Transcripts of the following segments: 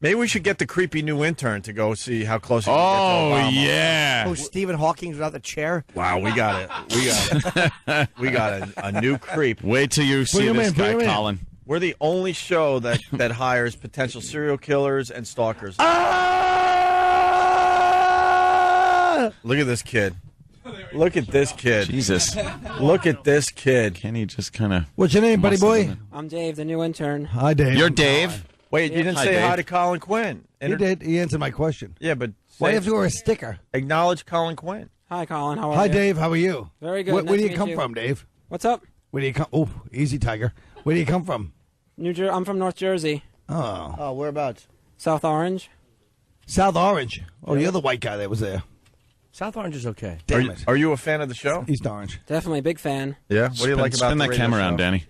Maybe we should get the creepy new intern to go see how close he can Oh, get to Obama. yeah. Oh, Stephen Hawking's without the chair. Wow, we got it. We got a new creep. Wait till you see him this in, bring guy, him in. Colin. We're the only show that hires potential serial killers and stalkers. Look at this kid. Look at this kid. Jesus. Look at this kid. Can he just kind of... What's your name, buddy boy? I'm Dave, the new intern. Hi, Dave. You're Dave? Wait, you didn't Hi, say Dave. hi to Colin Quinn. He did. He answered my question. Yeah, but Why do you have to wear a sticker? acknowledge Colin Quinn. Hi, Colin. How are Hi, you? Dave. How are you? Very good. Where Nice do to you meet come you. from, Dave? What's up? Where do you come? Oh, easy, Tiger. Where do you come from? I'm from North Jersey. Oh, Oh, whereabouts? South Orange. South Orange. Oh, you're the white guy that was there. South Orange is okay. Damn it. Are you a fan of the show? East Orange. Definitely a big fan. Yeah. What do you like about Spin the that radio camera around, show? Danny.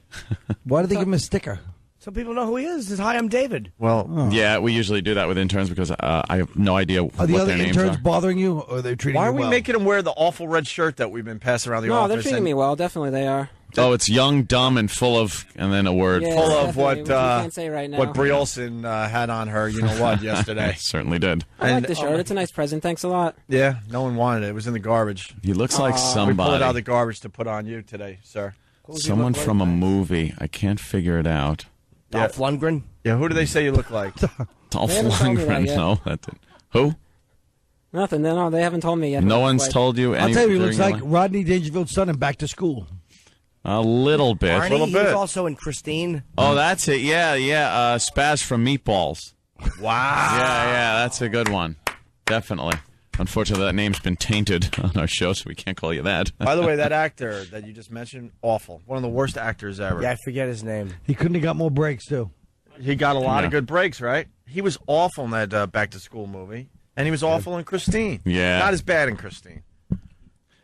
Why did they give him a sticker? So people know who he is. He says, hi, I'm David. Well, Yeah, we usually do that with interns because I have no idea Are what the other their names interns are. bothering you, or are they treating why you are we well? making him wear the awful red shirt that we've been passing around the No, office? they're treating and me well. Definitely they are. Oh, it's young, dumb, and full of, and then a word. Yeah. full of Definitely, what which you can't say right now. what Brie Olson had on her, you know what, yesterday. Certainly did. I like And- the shirt. It's a nice present. Thanks a lot. Yeah, no one wanted it. It was in the garbage. He looks like We pulled it out of somebody. the garbage to put on you today, sir. Someone from a movie. I can't figure it out. Dolph Lundgren. Yeah, who do they say you look like? Dolph They haven't told me that Lundgren. yet. No, that did. Who? Nothing. No, they haven't told me yet. No one's Like, told you I'll anything. tell you, he looks during like your life? Rodney Dangerfield's son in Back to School. A little bit. Arnie, little he was bit. also in Christine. Oh, that's it. Yeah. Spaz from Meatballs. Wow. Yeah, that's a good one. Definitely. Unfortunately, that name's been tainted on our show, so we can't call you that. By the way, that actor that you just mentioned, awful. One of the worst actors ever. Yeah, I forget his name. He couldn't have got more breaks, too. He got a lot of Yeah. good breaks, right? He was awful in that Back to School movie, and he was awful in Christine. Yeah. Not as bad in Christine.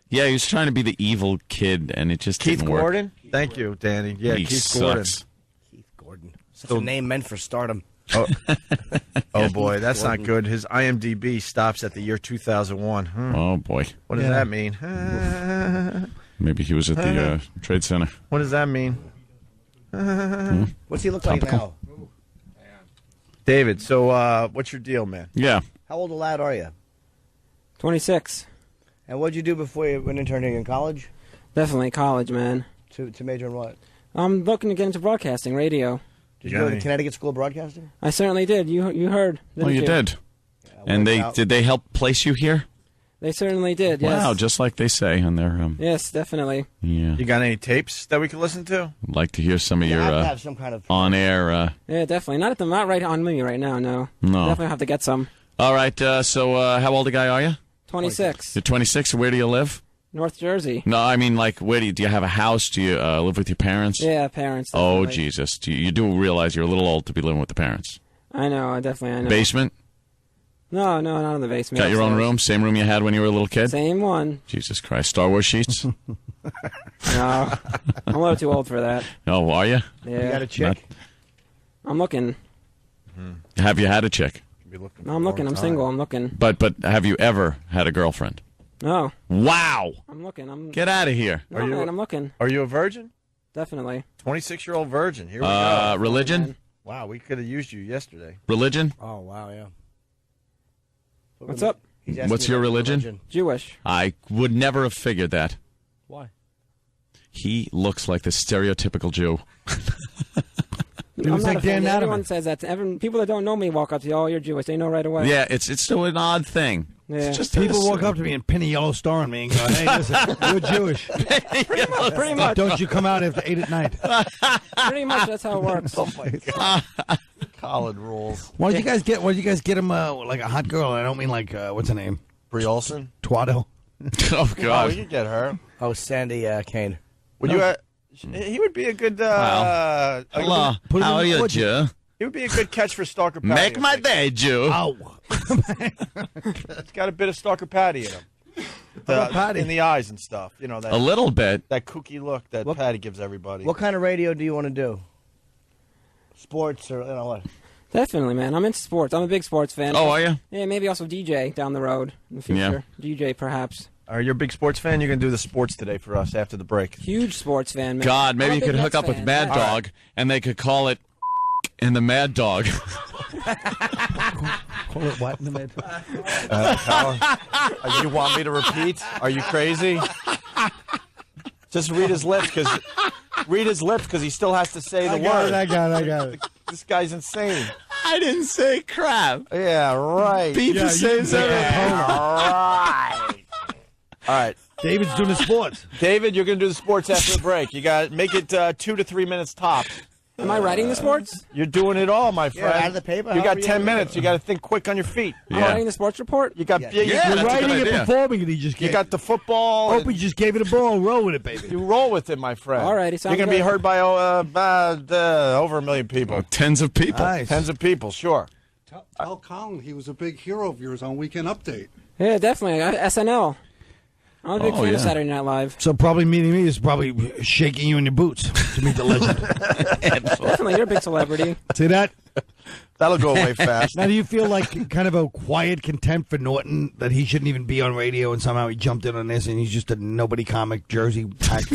Yeah, he was trying to be the evil kid, and it just Keith didn't work. Gordon? Thank you, Danny. Yeah, He Keith sucks. Keith Gordon. Such a name meant for stardom. Oh boy, that's not good. His IMDb stops at the year 2001. Oh, boy. What does that mean? Maybe he was at the Trade Center. What does that mean? What's he look like now? David, so what's your deal, man? Yeah. How old a lad are you? 26. And what'd you do before you went interning in college? Definitely college, man. To major in what? I'm looking to get into broadcasting, radio. Did you go to the Connecticut School of Broadcasting? I certainly did. You heard. Oh, didn't you did. And did they help place you here? They certainly did. Yes. Wow, just like they say on their Yes, definitely. yeah. You got any tapes that we can listen to? I'd like to hear some of You your have to have some kind of. on-air. Yeah, definitely. Not right on me right now. No. No. Definitely have to get some. All right. So, how old a guy are you? 26. You're 26. Where do you live? North Jersey. No, I mean, like, where do you have a house? Do you live with your parents? Yeah, parents. Oh, definitely. Jesus. You do realize you're a little old to be living with the parents. I know. I know. Basement? No, not in the basement. Got your own Upstairs. room? Same room you had when you were a little kid? Same one. Jesus Christ. Star Wars sheets? No, I'm a little too old for that. Oh, are you? Yeah. You got a chick? I'm looking. Have you had a chick? No, I'm looking. I'm single. I'm looking. But have you ever had a girlfriend? No, Wow. I'm looking. Get out of here. No, man, I'm looking. Are you a virgin? Definitely. 26-year-old virgin. Here we go. Religion? Wow, we could have used you yesterday. Religion? Oh, wow, yeah. What's up? He's asking What's you your about religion? Jewish. I would never have figured that. Why? He looks like the stereotypical Jew. He looks like Dan Everyone Natterman. says that. People that don't know me walk up to you. Oh, you're Jewish. They know right away. Yeah, it's still an odd thing. Yeah. It's just People walk up to me and pin a yellow star on me and go, hey, listen, you're Jewish. Pretty much. Don't you come out after 8 at night. Pretty much. That's how it works. Oh my God. Colin rules. Why did you guys get him like a hot girl? I don't mean like, what's her name? Brie Olson? Twado. Oh, Oh, we God. could get her. Oh, Sandy Kane. Would you? He would be a good. Wow. Hello. Put him How in are the you, wood. Jew? He would be a good catch for Stalker Patty. Make my day, Jew. Ow. It's got a bit of Stalker Patty in him. about Patty? In the eyes and stuff. You know, that A little bit. that kooky look that Patty gives everybody. What kind of radio do you want to do? Sports or, what? Definitely, man. I'm into sports. I'm a big sports fan. Oh, are you? Yeah, maybe also DJ down the road in the future. DJ, perhaps. Are you a big sports fan? You're going to do the sports today for us after the break. Huge sports fan, man. God, maybe I'm a you big could hook Mets up with fan. Mad Yeah. Dog, and they could call it and the Mad Dog. Call it what in the mid? You want me to repeat? Are you crazy? Just read his lips because he still has to say the word. I got it. This guy's insane. I didn't say crap. Yeah, right. Beaver says everything. All right. David's doing the sports. David, you're going to do the sports after the break. You got to make it 2 to 3 minutes top. Am I writing the sports? You're doing it all, my friend. out of the paper. You got However 10 minutes. You got to think quick on your feet. Am I writing the sports report? You got Yeah, You're that's a writing good it, idea. performing it. He just you gave. got the football. Opie just gave it a ball. Roll with it, baby. You roll with it, my friend. All righty, sounds You're going to be good. heard by over 1 million people. Tens of people. Nice. Tens of people, sure. Tell Colin he was a big hero of yours on Weekend Update. Yeah, definitely. SNL. I'm a big fan yeah. of Saturday Night Live. So probably meeting me is probably shaking you in your boots to meet the legend. Definitely, you're a big celebrity. See that? That'll go away fast. Now, do you feel like kind of a quiet contempt for Norton that he shouldn't even be on radio and somehow he jumped in on this and he's just a nobody comic Jersey actor?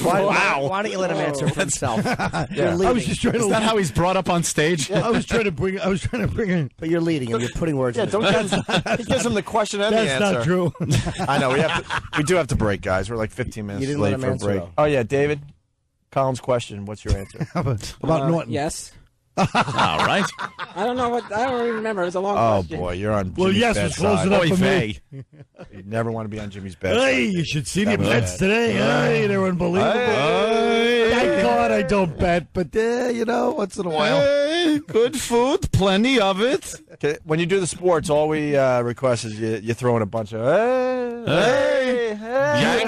Why don't you let him answer for himself? You're I leading. was just trying Is to. that how he's brought up on stage? I was trying to bring in. But you're leading him. You're putting words in his Don't mouth. get, he gives him the question and the That's answer. not true. I know. We do have to break, guys. We're like 15 minutes You didn't late let him for a answer, break. though. Oh, yeah, David. Colin's question. What's your answer? About Norton. Yes. All right. I don't know what. I don't even remember. It was a long Oh, question. boy. You're on Well, Jimmy's yes, bad was close side. enough Oy for me. vey. You never want to be on Jimmy's bad Hey, side. you should see the That was bets bad. today. Hey, they're unbelievable. Thank God I don't bet, but once in a while. Hey, good food, plenty of it. Okay, when you do the sports, all we request is you throw in a bunch of hey.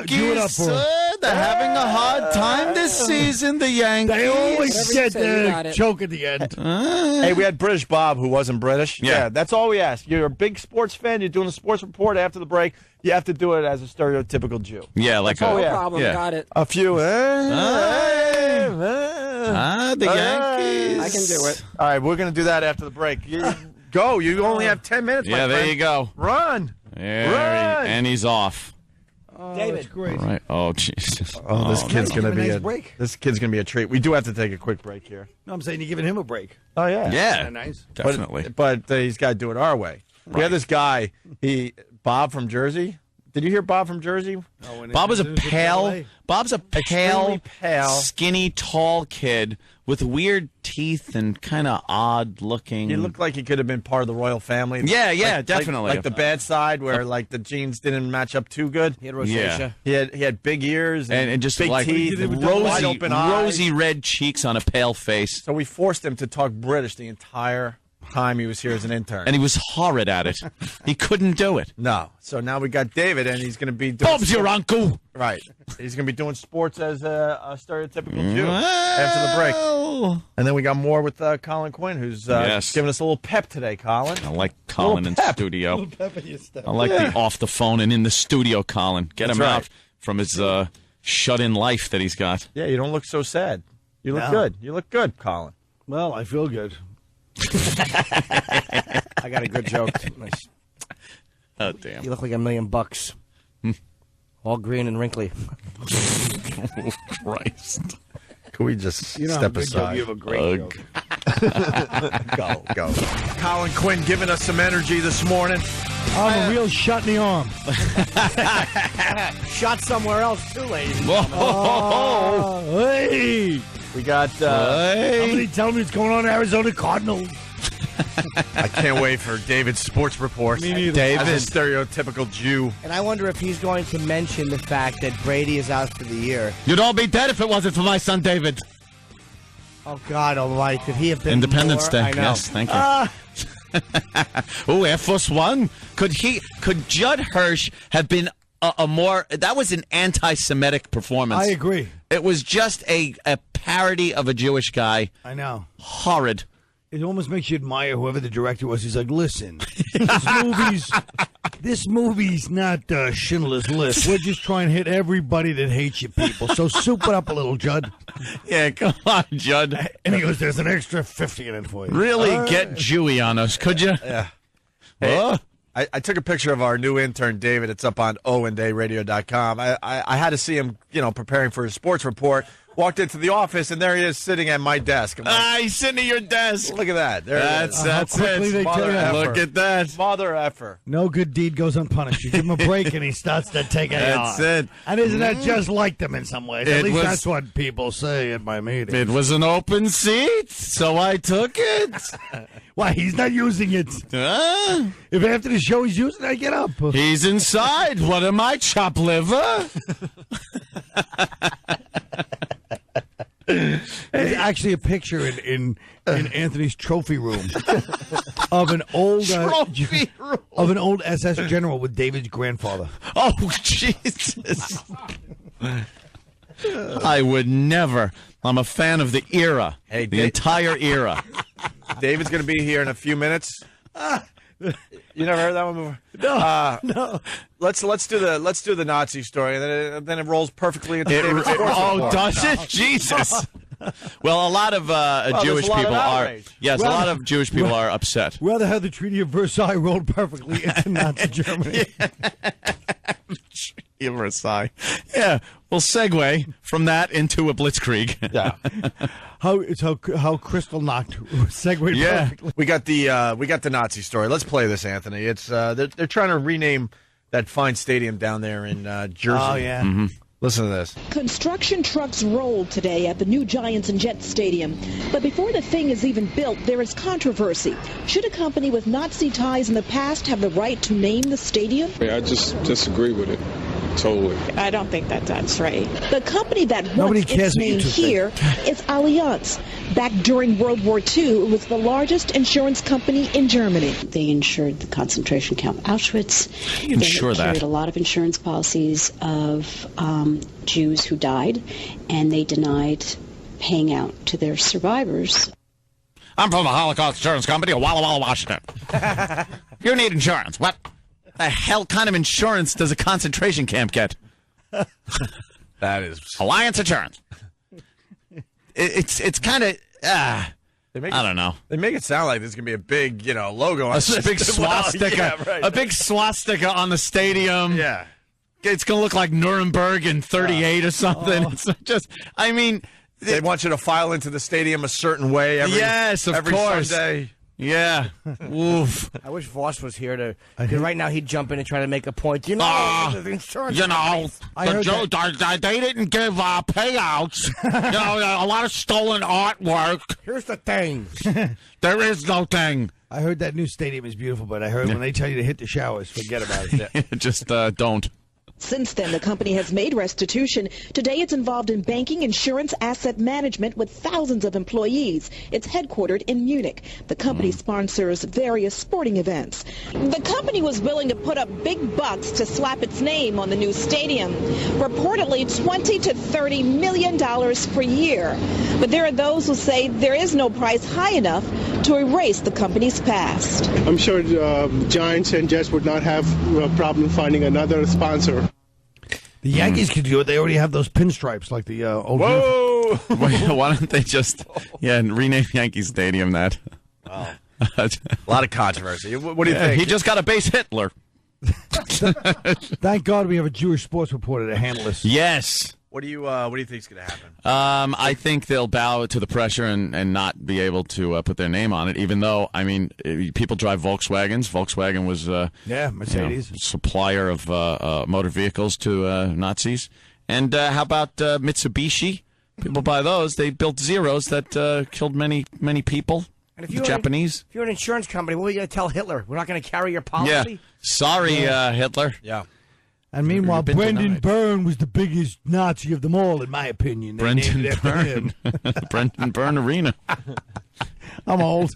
Do it up for 'em. They're having a hard time this season, the Yankees. They always Whatever you get say, you the got it. choke at the end. Hey, we had British Bob, who wasn't British. Yeah. That's all we ask. You're a big sports fan. You're doing a sports report after the break. You have to do it as a stereotypical Jew. Yeah, like all a, we No ask. problem. Yeah. Got it. A few. the Yankees. I can do it. All right, we're going to do that after the break. Go. You only have 10 minutes, my Yeah, there friend. you go. Run. Yeah, and he's off. David. Great. Right. Oh, Jesus. Oh, this kid's nice. going to be Nice a break. This kid's going to be a treat. We do have to take a quick break here. No, I'm saying you're giving him a break. Oh, yeah. Yeah, Nice. definitely. But he's got to do it our way. We have this guy, Bob from Jersey. Did you hear Bob from Jersey? Bob was a pale. Bob's a Extremely pale, pale. skinny, tall kid with weird teeth and kind of odd looking. He looked like he could have been part of the royal family. Yeah, Like- definitely. Like the bad side, where like the genes didn't match up too good. He had rosacea. Yeah. He had big ears and just big like teeth, and rosy, wide open eyes. rosy red cheeks on a pale face. So we forced him to talk British the entire time he was here as an intern. And he was horrid at it. He couldn't do it. No. So now we got David, and he's going to be doing Bob's your uncle. right. He's going to be doing sports as a stereotypical Jew after the break. Well, And then we got more with Colin Quinn, who's Yes. giving us a little pep today, Colin. I like Colin in pep. studio. I like the off the phone and in the studio, Colin. Get That's him right. out from his shut-in life that he's got. Yeah, you don't look so sad. You look No. good. You look good, Colin. Well, I feel good. I got a good joke. Nice. Oh, damn. You look like $1 million. All green and wrinkly. Christ. Could we just You know, step good joke. aside? You have a great Ugh. joke. Go. Colin Quinn giving us some energy this morning. I'm a real shot in the arm. Shot somewhere else, too, ladies. Whoa. Hey! We got. Somebody tell me what's going on in Arizona Cardinals. I can't wait for David's sports report. Me neither. David, as a stereotypical Jew. And I wonder if he's going to mention the fact that Brady is out for the year. You'd all be dead if it wasn't for my son, David. Oh, God almighty. Could he have been Independence more? Day. I know. Yes, thank you. Oh, Air Force One. Could Judd Hirsch have been a more? That was an anti-Semitic performance. I agree. It was just a parody of a Jewish guy. I know. Horrid. It almost makes you admire whoever the director was. He's like, listen, this movie's not Schindler's List. We're just trying to hit everybody that hates you people. So soup it up a little, Judd. Yeah, come on, Judd. And he goes, there's an extra 50 in it for you. Really get Jewy on us, could you? Yeah. Huh? I took a picture of our new intern, David. It's up on owandayradio.com. I had to see him, preparing for his sports report. walked into the office, and there he is sitting at my desk. I'm like, he's sitting at your desk. look at that. There That's quickly it. they Mother tell you. effer. Look at that. Mother effer. No good deed goes unpunished. You give him a break, and he starts to take it That's on. it. And isn't that just like them in some ways? At It least was- that's what people say at my meeting. It was an open seat, so I took it. Why, he's not using it. If after the show he's using it, I get up. He's inside. What am I, chop liver? There's actually a picture in Anthony's trophy room of an old of an old SS general with David's grandfather. Oh, Jesus. I would never. I'm a fan of the era. Hey, the entire era. David's going to be here in a few minutes. You never heard that one before? No. Let's do the Nazi story, and then it rolls perfectly into David's sports report. Does it? Jesus. Well, a lot of Jewish there's a lot of people are. outrage. Yes, a lot of Jewish people are upset. Rather have the Treaty of Versailles rolled perfectly into Nazi Germany. Versailles. Yeah, we'll segue from that into a blitzkrieg. Yeah. How Crystal knocked segued perfectly. We got the Nazi story. Let's play this, Anthony. It's they're trying to rename that fine stadium down there in Jersey. Oh yeah. Mm-hmm. Listen to this. Construction trucks rolled today at the new Giants and Jets Stadium. But before the thing is even built, there is controversy. Should a company with Nazi ties in the past have the right to name the stadium? I just disagree with it. Totally. I don't think that's right. The company that Nobody wants cares its what you name two here is Allianz. Back during World War II, it was the largest insurance company in Germany. They insured the concentration camp Auschwitz. Insure they that. carried a lot of insurance policies of Jews who died, and they denied paying out to their survivors. I'm from the Holocaust Insurance Company of Walla Walla, Washington. You need insurance. What the hell kind of insurance does a concentration camp get? That is. Alliance Insurance. It's kind of. I don't know. They make it sound like there's gonna be a big, logo. On A big swastika. Yeah, right. A big swastika on the stadium. Yeah. It's going to look like Nuremberg in 38 or something. It's just, I mean. They want you to file into the stadium a certain way every every course. Sunday. Yeah. Oof. I wish Voss was here to. Because right now he'd jump in and try to make a point. The insurance. They didn't give payouts. A lot of stolen artwork. Here's the thing. There is no thing. I heard that new stadium is beautiful, but I heard when they tell you to hit the showers, forget about it. Just don't. Since then, the company has made restitution. Today, it's involved in banking, insurance, asset management with thousands of employees. It's headquartered in Munich. The company sponsors various sporting events. The company was willing to put up big bucks to slap its name on the new stadium, reportedly $20 to $30 million per year. But there are those who say there is no price high enough to erase the company's past. I'm sure Giants and Jets would not have a problem finding another sponsor. The Yankees could do it. They already have those pinstripes like the old. Whoa! Why don't they just rename Yankee Stadium that? Wow. A lot of controversy. What do you think? He just got a base Hitler. Thank God we have a Jewish sports reporter to handle this. Yes. What do you think is going to happen? I think they'll bow to the pressure and not be able to put their name on it, even though, I mean, people drive Volkswagens. Volkswagen was Mercedes supplier of motor vehicles to Nazis. And how about Mitsubishi? People buy those. They built Zeros that killed many, many people. And if the you're Japanese. If you're an insurance company, what are you going to tell Hitler? We're not going to carry your policy? Yeah. Sorry, Hitler. Yeah. And meanwhile, Been Brendan denied. Byrne was the biggest Nazi of them all, in my opinion. They named Brendan it after Byrne. him. Brendan Byrne Arena. I'm old.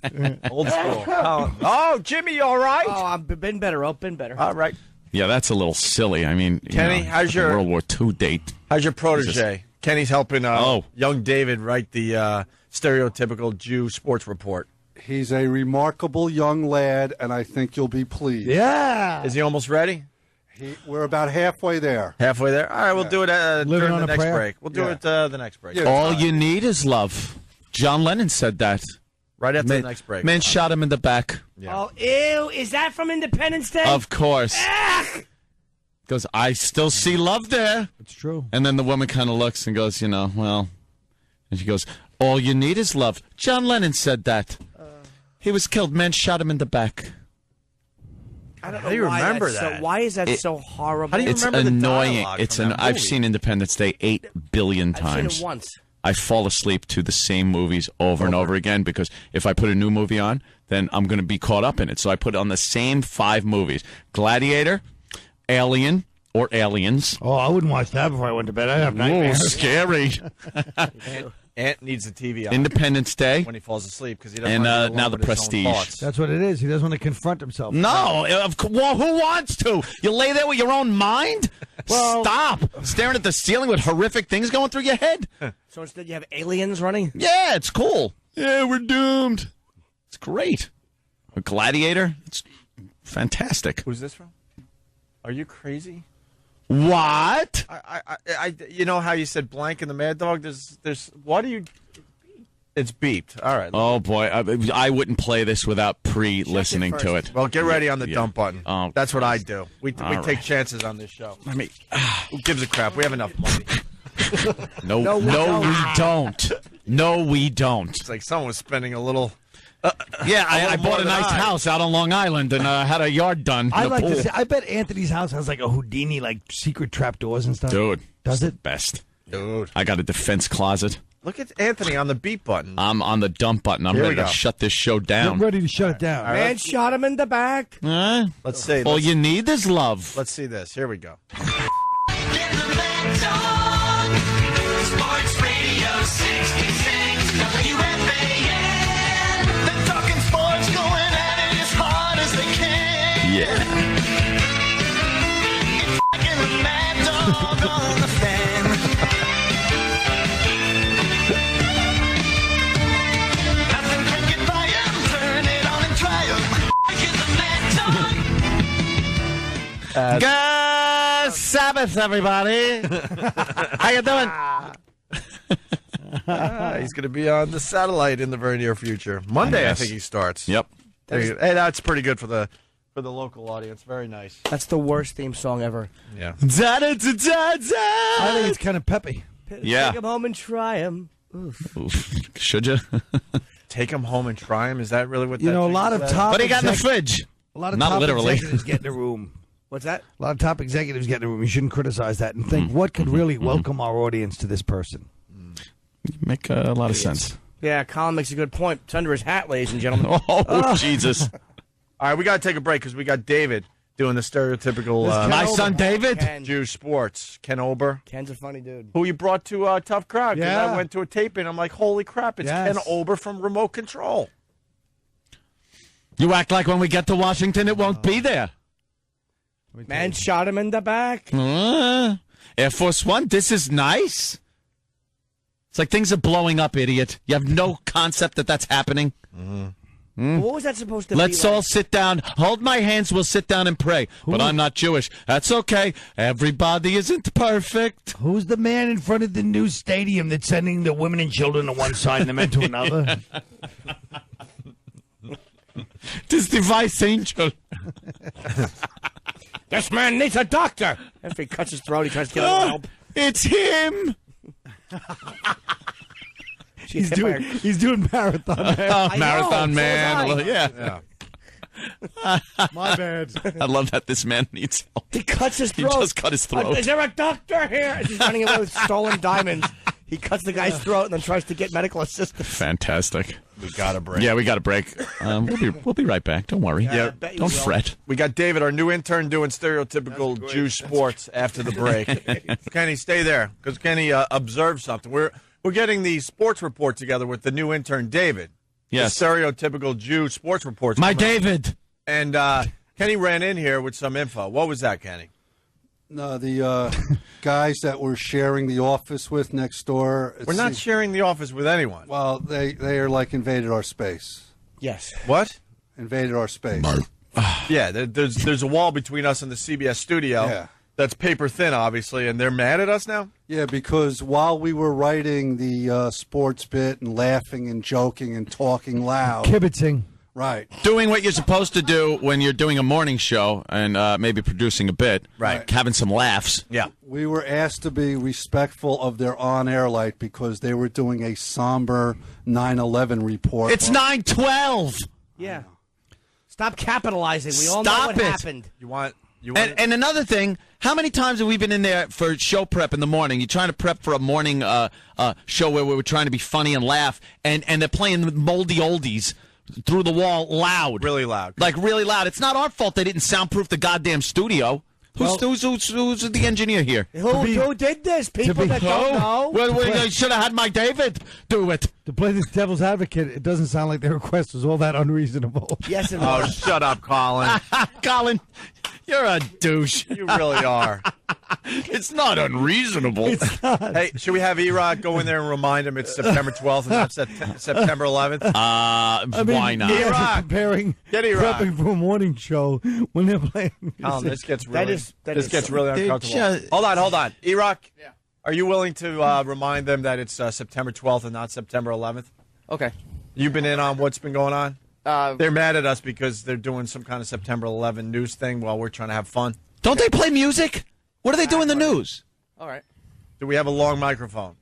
Old school. Oh, Jimmy, you all right? Oh, I've been better. Oh, been better. All right. Yeah, that's a little silly. I mean, Kenny, how's like a your World War II date? How's your protege? Kenny's helping Oh. young David write the stereotypical Jew sports report. He's a remarkable young lad, and I think you'll be pleased. Yeah. Is he almost ready? We're about halfway there. Halfway there? All right, we'll do it Living during on the a next prayer? break. We'll do it the next break. Yeah. All you need is love. John Lennon said that. Right after the next break. Man shot him in the back. Yeah. Oh, ew. Is that from Independence Day? Of course. Goes, I still see love there. It's true. And then the woman kind of looks and goes, well, And she goes, all you need is love. John Lennon said that. He was killed. Men shot him in the back. I don't know. How do you remember that? So, why is that so horrible? How do you It's remember the annoying. dialogue It's from that I've movie? seen Independence Day 8 billion I've times. seen it once. I fall asleep to the same movies over and over again because if I put a new movie on, then I'm going to be caught up in it. So I put on the same 5 movies: Gladiator, Alien, or Aliens. Oh, I wouldn't watch that before I went to bed. I'd have Ooh, nightmares. scary. Ant needs the TV on Independence Day. when he falls asleep because he doesn't And, want to be now alone The with his own Prestige. thoughts. That's what it is. He doesn't want to confront himself. No, well, who wants to? You lay there with your own mind? Well- Stop staring at the ceiling with horrific things going through your head. So instead, you have aliens running. Yeah, it's cool. Yeah, we're doomed. It's great. A Gladiator. It's fantastic. Who's this from? Are you crazy? What? You know how you said blank in the Mad Dog? There's. Why do you? It's beeped. All right. Oh boy, I wouldn't play this without pre-listening to it. Well, get ready on the Yeah. dump button. Oh, That's what I do. We All take right. chances on this show. I mean, Who gives a crap? We have enough money. no, No, we don't. we don't. No, we don't. It's like someone was spending a little. Yeah, I little bought more a than nice I. house out on Long Island and had a yard done. I in a like pool. to see. I bet Anthony's house has like a Houdini, like secret trap doors and stuff. Dude, Does it's it? the best? Dude, I got a defense closet. look at Anthony on the beep button. I'm on the dump button. I'm Here we ready to go. shut this show Get down. ready to shut it down. All right, Man shot him in the back. let's see. All you need is love. Let's see this. Here we go. Sports Radio 66 WFAN. They're talking sports, going at it as hard as they can. Yeah. It's fucking the Mad Dog on the fan. Nothing can get by 'em. Turn it on and try 'em. Fucking the Mad Dog. Good Sabbath, everybody. How you doing? He's going to be on the satellite in the very near future. Monday, I Yes. think he starts. Yep. There you go. Hey, that's pretty good for the local audience. Very nice. That's the worst theme song ever. Yeah. I think it's kind of peppy. Yeah. Take him home and try him. Oof. Should you? Take him home and try him. Is that really what? You that know, a thing lot of said? top. What do you got in the exec- fridge? A lot of Not top literally. executives get in a room. What's that? A lot of top executives get in a room. You shouldn't criticize that and think what could really welcome our audience to this person. Make a lot of sense. Yeah, Colin makes a good point. It's under his hat, ladies and gentlemen. Oh, Jesus. All right, we got to take a break because we got David doing the stereotypical My son David. Ken. Jewish sports. Ken Ober, Ken's a funny dude. who you brought to Tough Crowd. 'Cause Yeah. I went to a taping. I'm like, holy crap, it's Yes. Ken Ober from Remote Control. You act like when we get to Washington, it won't be there. Man shot him in the back. Air Force One, this is nice. It's like things are blowing up, idiot. You have no concept that that's happening. What was that supposed to Let's be? all sit down. Hold my hands. We'll sit down and pray. But I'm not Jewish. That's okay. Everybody isn't perfect. Who's the man in front of the new stadium that's sending the women and children to one side and the men to another? This device angel. This man needs a doctor. After he cuts his throat, he tries to get a little help. It's him. He's doing marathon. Oh, Marathon so Man. was I. Yeah. My bad. I love that this man needs help. He cuts his He throat. just cut his throat. Is there a doctor here? As he's running away with stolen diamonds. He cuts the guy's throat and then tries to get medical assistance. Fantastic. We got a break. Yeah, we got a break. We'll be right back. Don't worry. Yeah. bet you Don't will. fret. We got David, our new intern, doing stereotypical Jewish sports after the break. Kenny, stay there because Kenny observed something. We're getting the sports report together with the new intern, David. Yes. The stereotypical Jew sports reports. My coming out. David. And Kenny ran in here with some info. What was that, Kenny? No, the guys that we're sharing the office with next door. We're not sharing the office with anyone. Well, they are like invaded our space. Yes. What? Invaded our space. Yeah, there's a wall between us and the CBS studio. Yeah. That's paper thin, obviously, and they're mad at us now? Yeah, because while we were writing the sports bit and laughing and joking and talking loud, Kibitzing. Right. Doing what you're supposed to do when you're doing a morning show and maybe producing a bit. Right. Having some laughs. Yeah. We were asked to be respectful of their on-air light because they were doing a somber 9/11 report. It's 9/12. Yeah. Stop capitalizing. We all know Stop what it. happened. You want And another thing, how many times have we been in there for show prep in the morning? You're trying to prep for a morning show where we're trying to be funny and laugh, and they're playing moldy oldies through the wall loud. Really loud. Like really loud. It's not our fault they didn't soundproof the goddamn studio. Who's the engineer here? Who did this? People that don't know. Well, I should have had Mike David do it. To play this devil's advocate, it doesn't sound like their request was all that unreasonable. Yes, it Oh, was. shut up, Colin. Colin, you're a douche. You really are. It's not unreasonable. Hey, should we have E-Rock go in there and remind him it's September 12th and not September 11th? Why not? E-Rock. Preparing, Get E-Rock. prepping for a morning show when they're playing. Colin, this gets really, that is really uncomfortable. Hold on. E-Rock, are you willing to remind them that it's September 12th and not September 11th? Okay. You've been in on what's been going on? They're mad at us because they're doing some kind of September 11 news thing while we're trying to have fun. Don't they play music? What do they do in the news? All right. Do we have a long microphone?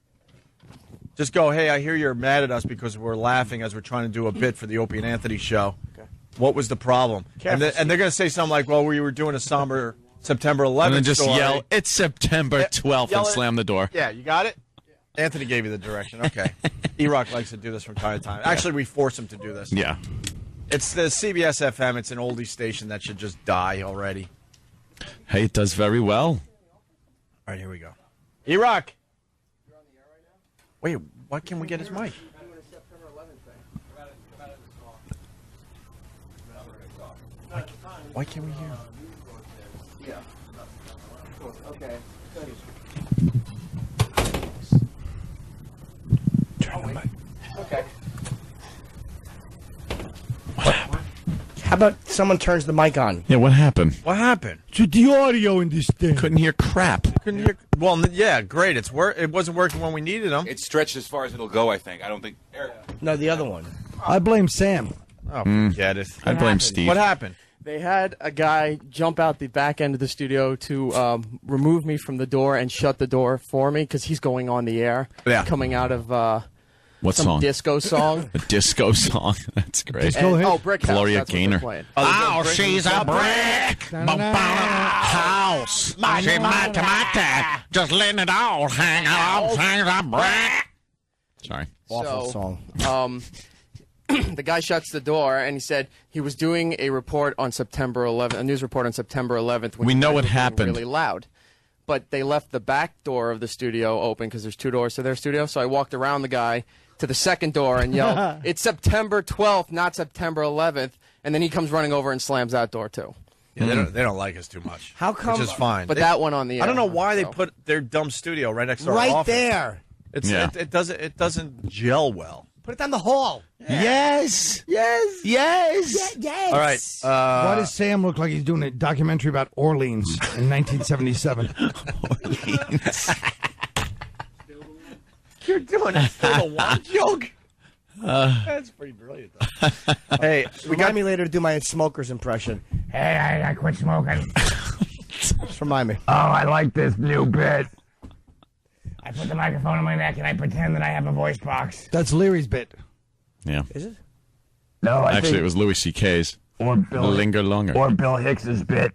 Just go, hey, I hear you're mad at us because we're laughing as we're trying to do a bit for the Opie and Anthony show. Okay. What was the problem? And they're going to say something like, well, we were doing a somber September 11th And then just story. yell, it's September 12th, and slam the door. Yeah, you got it? Yeah. Anthony gave you the direction. Okay. E-Rock likes to do this from time to time. Actually, we force him to do this. Yeah. It's the CBS FM. It's an oldie station that should just die already. Hey, it does very well. All right, here we go. E-Rock. Wait, why can't we get his mic? Why can't we hear him? Okay. Turn the mic. Okay. How about someone turns the mic on? Yeah, what happened? What happened? To the audio in this thing. Couldn't hear crap. Couldn't hear. Well, yeah, great. It wasn't working when we needed him. It's stretched as far as it'll go, I think. I don't think. Eric. No, the other one. I blame Sam. Oh, forget it. I'd blame Steve. What happened? They had a guy jump out the back end of the studio to remove me from the door and shut the door for me because he's going on the air. Yeah. Coming out of What some song? disco song. A disco song. That's great. And, Brick House. Gloria That's what they're Gaynor. playing. Oh, she's a brick house. She might just letting it all hang out. She's a brick. Sorry. Awful So, song. The guy shuts the door, and he said he was doing a report on September 11th, a news report on September 11th. When We know you guys what were being happened. Really loud, but they left the back door of the studio open because there's two doors to their studio. So I walked around the guy to the second door and yelled, "It's September 12th, not September 11th." And then he comes running over and slams that door too. Yeah, they don't like us too much. How come? Which is fine. But that one on the air. I don't know why they so. put their dumb studio right next to our Right office. there. It doesn't gel well. Put it down the hall. Yes. Yes. Yes. Yes. All right. Why does Sam look like he's doing a documentary about Orleans in 1977? You're doing it for the one joke. That's pretty brilliant, though. Hey, We got me later to do my smoker's impression. Hey, I quit smoking. Just remind me. Oh, I like this new bit. I put the microphone on my neck and I pretend that I have a voice box. That's Leary's bit. Yeah. Is it? No, I Actually, think, it was Louis C.K.'s. or Bill, Linger Longer. or Bill Hicks's bit.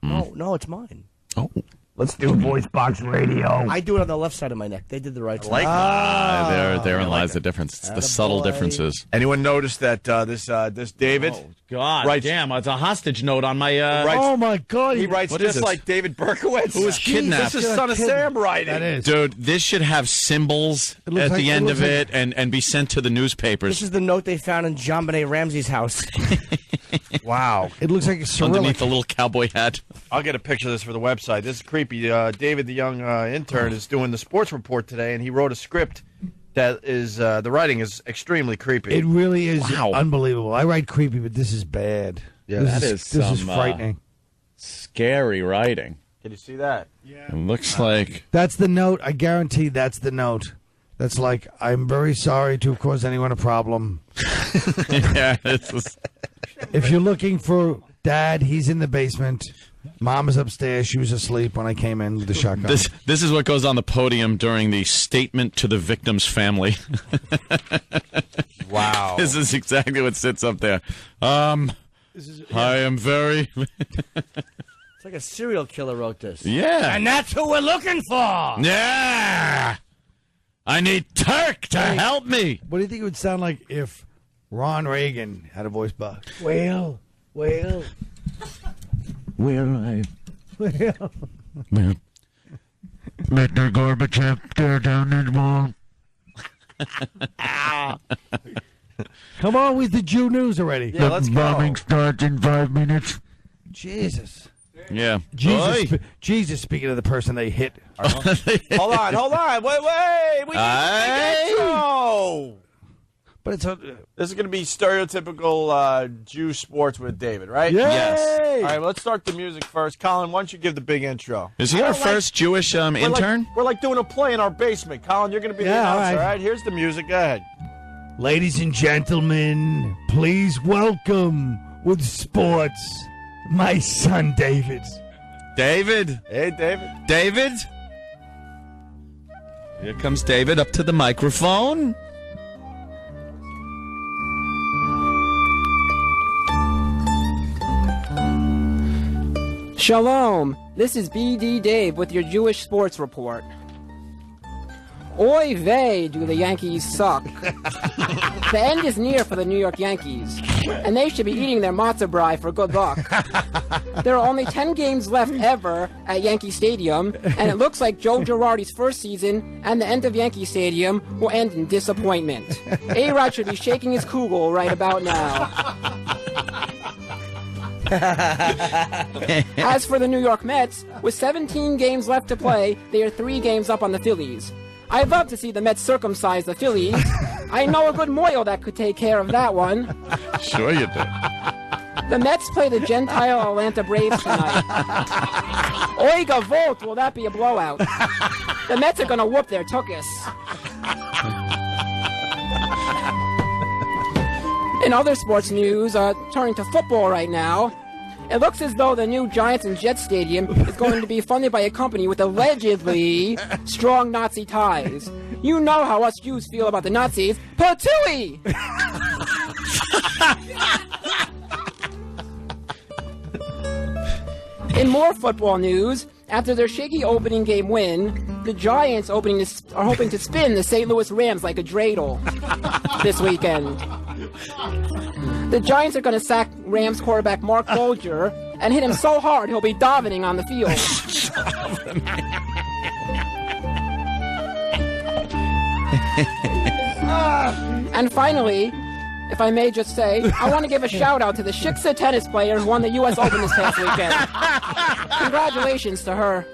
No, it's mine. Oh. Let's do voice box radio. I do it on the left side of my neck. They did the right side. Therein lies the difference. It's the subtle differences. anyone noticed that this David? God, Right. damn, it's a hostage note on my... Oh my God! He writes What is just this? like David Berkowitz. Who was kidnapped? This is Son of Sam writing. That is. Dude, this should have symbols It looks at like- the it end looks of like- it and be sent to the newspapers. This is the note they found in JonBenet Ramsey's house. Wow. It looks like a underneath Cyrillic. the little cowboy hat. I'll get a picture of this for the website. This is creepy. David, the young intern, is doing the sports report today, and he wrote a script that is the writing is extremely creepy. It really is Wow. unbelievable. I write creepy, but this is bad. Yeah, this that is, is this is some, frightening. Scary writing. Can you see that? It looks like... That's the note. I guarantee that's the note. that's like, I'm very sorry to have caused anyone a problem. Yeah, if you're looking for Dad, he's in the basement. Mom is upstairs. She was asleep when I came in with the shotgun. This is what goes on the podium during the statement to the victim's family. Wow. This is exactly what sits up there. I am very... It's like a serial killer wrote this. Yeah. And that's who we're looking for. Yeah. I need Turk to help me. What do you think it would sound like if Ron Reagan had a voice box? Well. Well, Well. Mr. Gorbachev, tear down the wall. Come on with the Jew news already. Yeah, let's The go. bombing starts in 5 minutes. Jesus. Yeah. Jesus, speaking of the person they hit. Hold on. Wait. We need intro. But it's This is going to be stereotypical Jew sports with David, right? Yes. All right, well, let's start the music first. Colin, why don't you give the big intro? Is he our first Jewish intern? We're like doing a play in our basement. Colin, you're going to be the Yeah, all announcer, right. all right? Here's the music. Go ahead. Ladies and gentlemen, please welcome with sports my son David. David. Hey, David. David. Here comes David up to the microphone. Shalom, this is BD Dave with your Jewish sports report. Oy vey, do the Yankees suck. The end is near for the New York Yankees, and they should be eating their matzo brie for good luck. There are only 10 games left ever at Yankee Stadium, and it looks like Joe Girardi's first season and the end of Yankee Stadium will end in disappointment. A-Rod should be shaking his kugel right about now. As for the New York Mets, with 17 games left to play, they are 3 games up on the Phillies. I'd love to see the Mets circumcise the Phillies. I know a good moil that could take care of that one. Sure you do. The Mets play the Gentile Atlanta Braves tonight. Oiga Volt, will that be a blowout? The Mets are going to whoop their tuchus. In other sports news, turning to football right now, it looks as though the new Giants and Jets stadium is going to be funded by a company with allegedly strong Nazi ties. You know how us Jews feel about the Nazis. Patooey! In more football news, after their shaky opening game win, the Giants are hoping to spin the St. Louis Rams like a dreidel this weekend. The Giants are going to sack Rams quarterback Mark Bolger and hit him so hard he'll be davening on the field. And finally, if I may just say, I want to give a shout out to the Shiksa tennis player who won the U.S. Open this past weekend. Congratulations to her.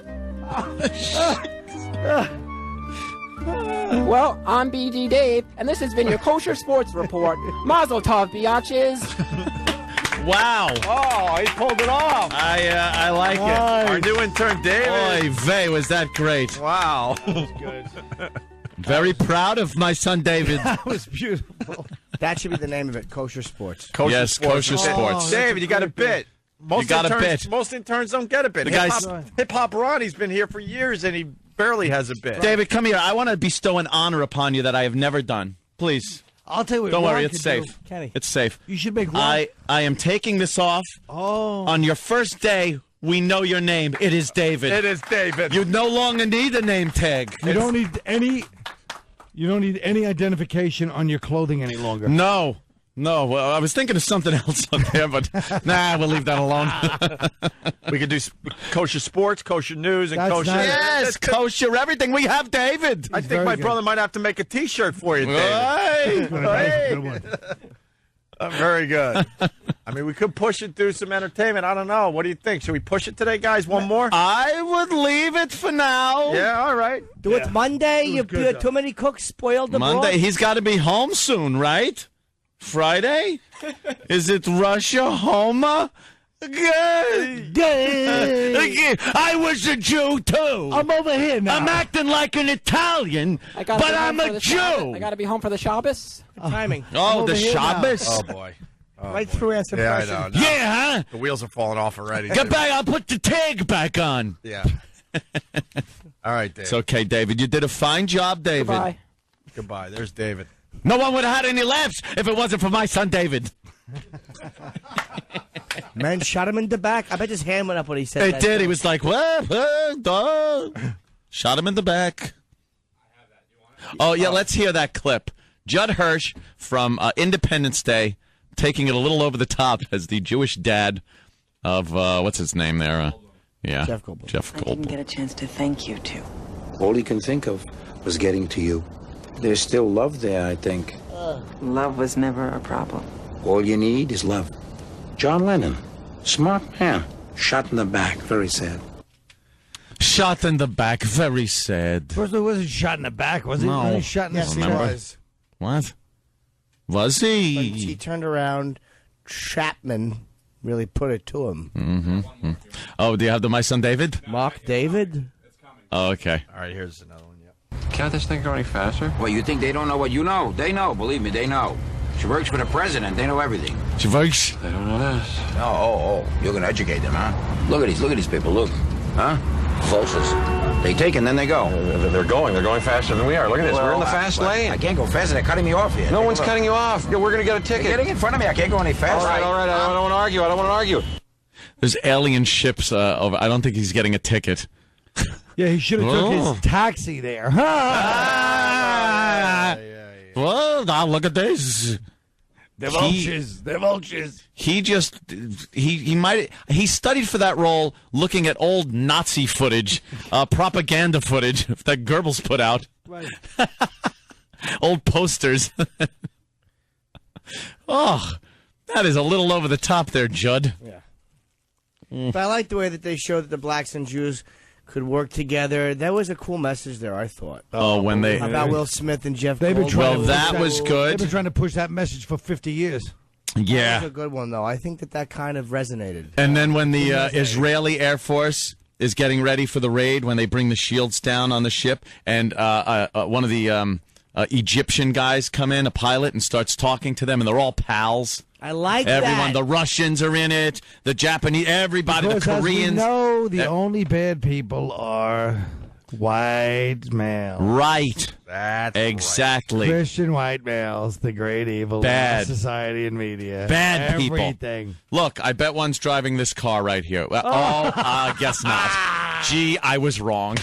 Well, I'm BD Dave, and this has been your Kosher Sports Report. Mazel tov, biatches. Wow. Oh, he pulled it off. I like Nice. it. Our new intern, David. Oy vey, was that great. Wow. Good. Very proud of my son David. That was beautiful. That should be the name of it, Kosher Sports. Yes, Kosher Sports. David, you got a bit. Most You got a interns, bit. Most interns don't get a bit. The guy's- Hip-hop Ronnie's been here for years, and he barely has a bit. David, come here. I want to bestow an honor upon you that I have never done. Please. I'll tell you what. Don't Ron worry, it's could safe. do. Kenny, It's safe. you should make Ron. I am taking this off. Oh. On your first day, we know your name. It is David. It is David. You no longer need a name tag. You don't need any. You don't need any identification on your clothing any longer. No. No, well, I was thinking of something else up there, but nah, we'll leave that alone. We could do Kosher Sports, Kosher News, and That's Kosher. nice. Yes, kosher, everything. We have David. I think very my good. brother might have to make a T-shirt for you, David. Hey. Hey. Good one. Very good. I mean, we could push it through some entertainment. I don't know. What do you think? Should we push it today, guys? One more? I would leave it for now. Yeah, all right. Do it Monday. You had too many cooks spoiled the Monday. broth. He's got to be home soon, right? Friday? Is it Russia, Homa? I was a Jew too. I'm over here now. I'm acting like an Italian, but I'm a Jew. I gotta be home for the Shabbos. Timing. Oh, the Shabbos. Oh boy. Right through answer. Yeah, I know. Yeah, huh? The wheels are falling off already. Get back. I'll put the tag back on. Yeah. All right, David. It's okay, David. You did a fine job, David. Goodbye. Goodbye. There's David. No one would have had any laughs if it wasn't for my son, David. Man shot him in the back. I bet his hand went up when he said that. It did. He was like, what? Shot him in the back. Oh, yeah, let's hear that clip. Judd Hirsch from Independence Day taking it a little over the top as the Jewish dad of, what's his name there? Yeah, Jeff Goldblum. Jeff I didn't Goldblum. get a chance to thank you two. All he can think of was getting to you. There's still love there, I think. Love was never a problem. All you need is love. John Lennon, smart man, shot in the back, very sad. Shot in the back, very sad. First, it wasn't shot in the back, was it? No. He was shot in the Yes, he Remember? was. What? Was But he? he turned around. Chapman really put it to him. Mm-hmm. Oh, do you have the My Son David? Mark David? Oh, okay. All right, here's another one. Yep. Can't this thing go any faster? Well, you think they don't know what you know? They know. Believe me, they know. She works for the president. They know everything. She works. They don't know this. Oh. You're going to educate them, huh? Look at these people. Look. Huh? Closest. They take and then they go. They're going faster than we are. Look at this. We're in the fast lane. I can't go faster. They're cutting me off here. No one's cutting you off. We're going to get a ticket. They're getting in front of me. I can't go any faster. All right. I don't want to argue. I don't want to argue. There's alien ships over. I don't think he's getting a ticket. Yeah, he should have took his taxi there. Well, now look at this. They're vultures. They're vultures. He studied for that role looking at old Nazi footage, propaganda footage that Goebbels put out. Right. Old posters. Oh, that is a little over the top there, Judd. Yeah. But I like the way that they showed that the blacks and Jews could work together. That was a cool message there, I thought. Oh, when they... About Will Smith and Jeff They've been Goldblum. trying to that push was good. They've been trying to push that message for 50 years. That Yeah. was a good one, though. I think that kind of resonated. And then when the Israeli Air Force is getting ready for the raid, when they bring the shields down on the ship, and one of the Egyptian guys come in, a pilot, and starts talking to them, and they're all pals. I like Everyone, that. the Russians are in it, the Japanese, everybody, Because the as we Koreans. know, the only bad people are white males. Right. That's exactly. Christian white males, the great evil Bad. of society and media. Bad people. Everything. Look, I bet one's driving this car right here. Guess not. Gee, I was wrong.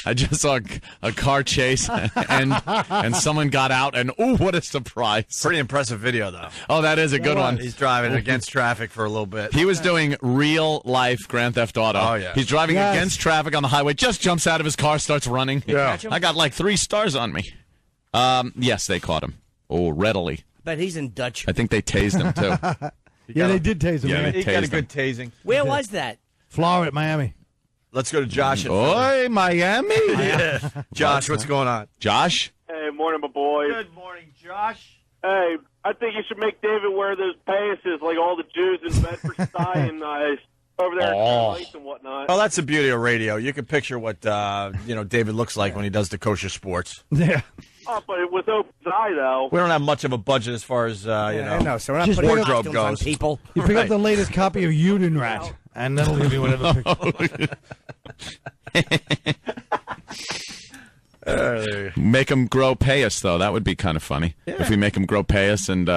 I just saw a car chase, and someone got out, and ooh, what a surprise! Pretty impressive video, though. Oh, that is a good one. He's driving against traffic for a little bit. He was doing real life Grand Theft Auto. Oh, yeah. He's driving against traffic on the highway, just jumps out of his car, starts running. Yeah. I got like 3 stars on me. Yes, they caught him. Oh, readily. But he's in Dutch. I think they tased him too. Yeah, they did tase him. Yeah, man. they He got a tased good him. tasing. Where was that? Florida, Miami. Let's go to Josh. Oi, Miami. Yeah. Josh, what's going on? Josh? Hey, morning, my boys. Good morning, Josh. Hey, I think you should make David wear those payasses like all the Jews in Bedford-Stuyvesant and over there in Place and whatnot. Well, that's the beauty of radio. You can picture what David looks like when he does the Kosher Sports. Yeah. Oh, but it was open eye, though. We don't have much of a budget as far as I know, so we're not Just putting wardrobe costumes on goes. people. You pick Right. up the latest copy of Judenrat, and that'll give you whatever picture. Make him grow payas, though. That would be kind of funny. If we make him grow payas and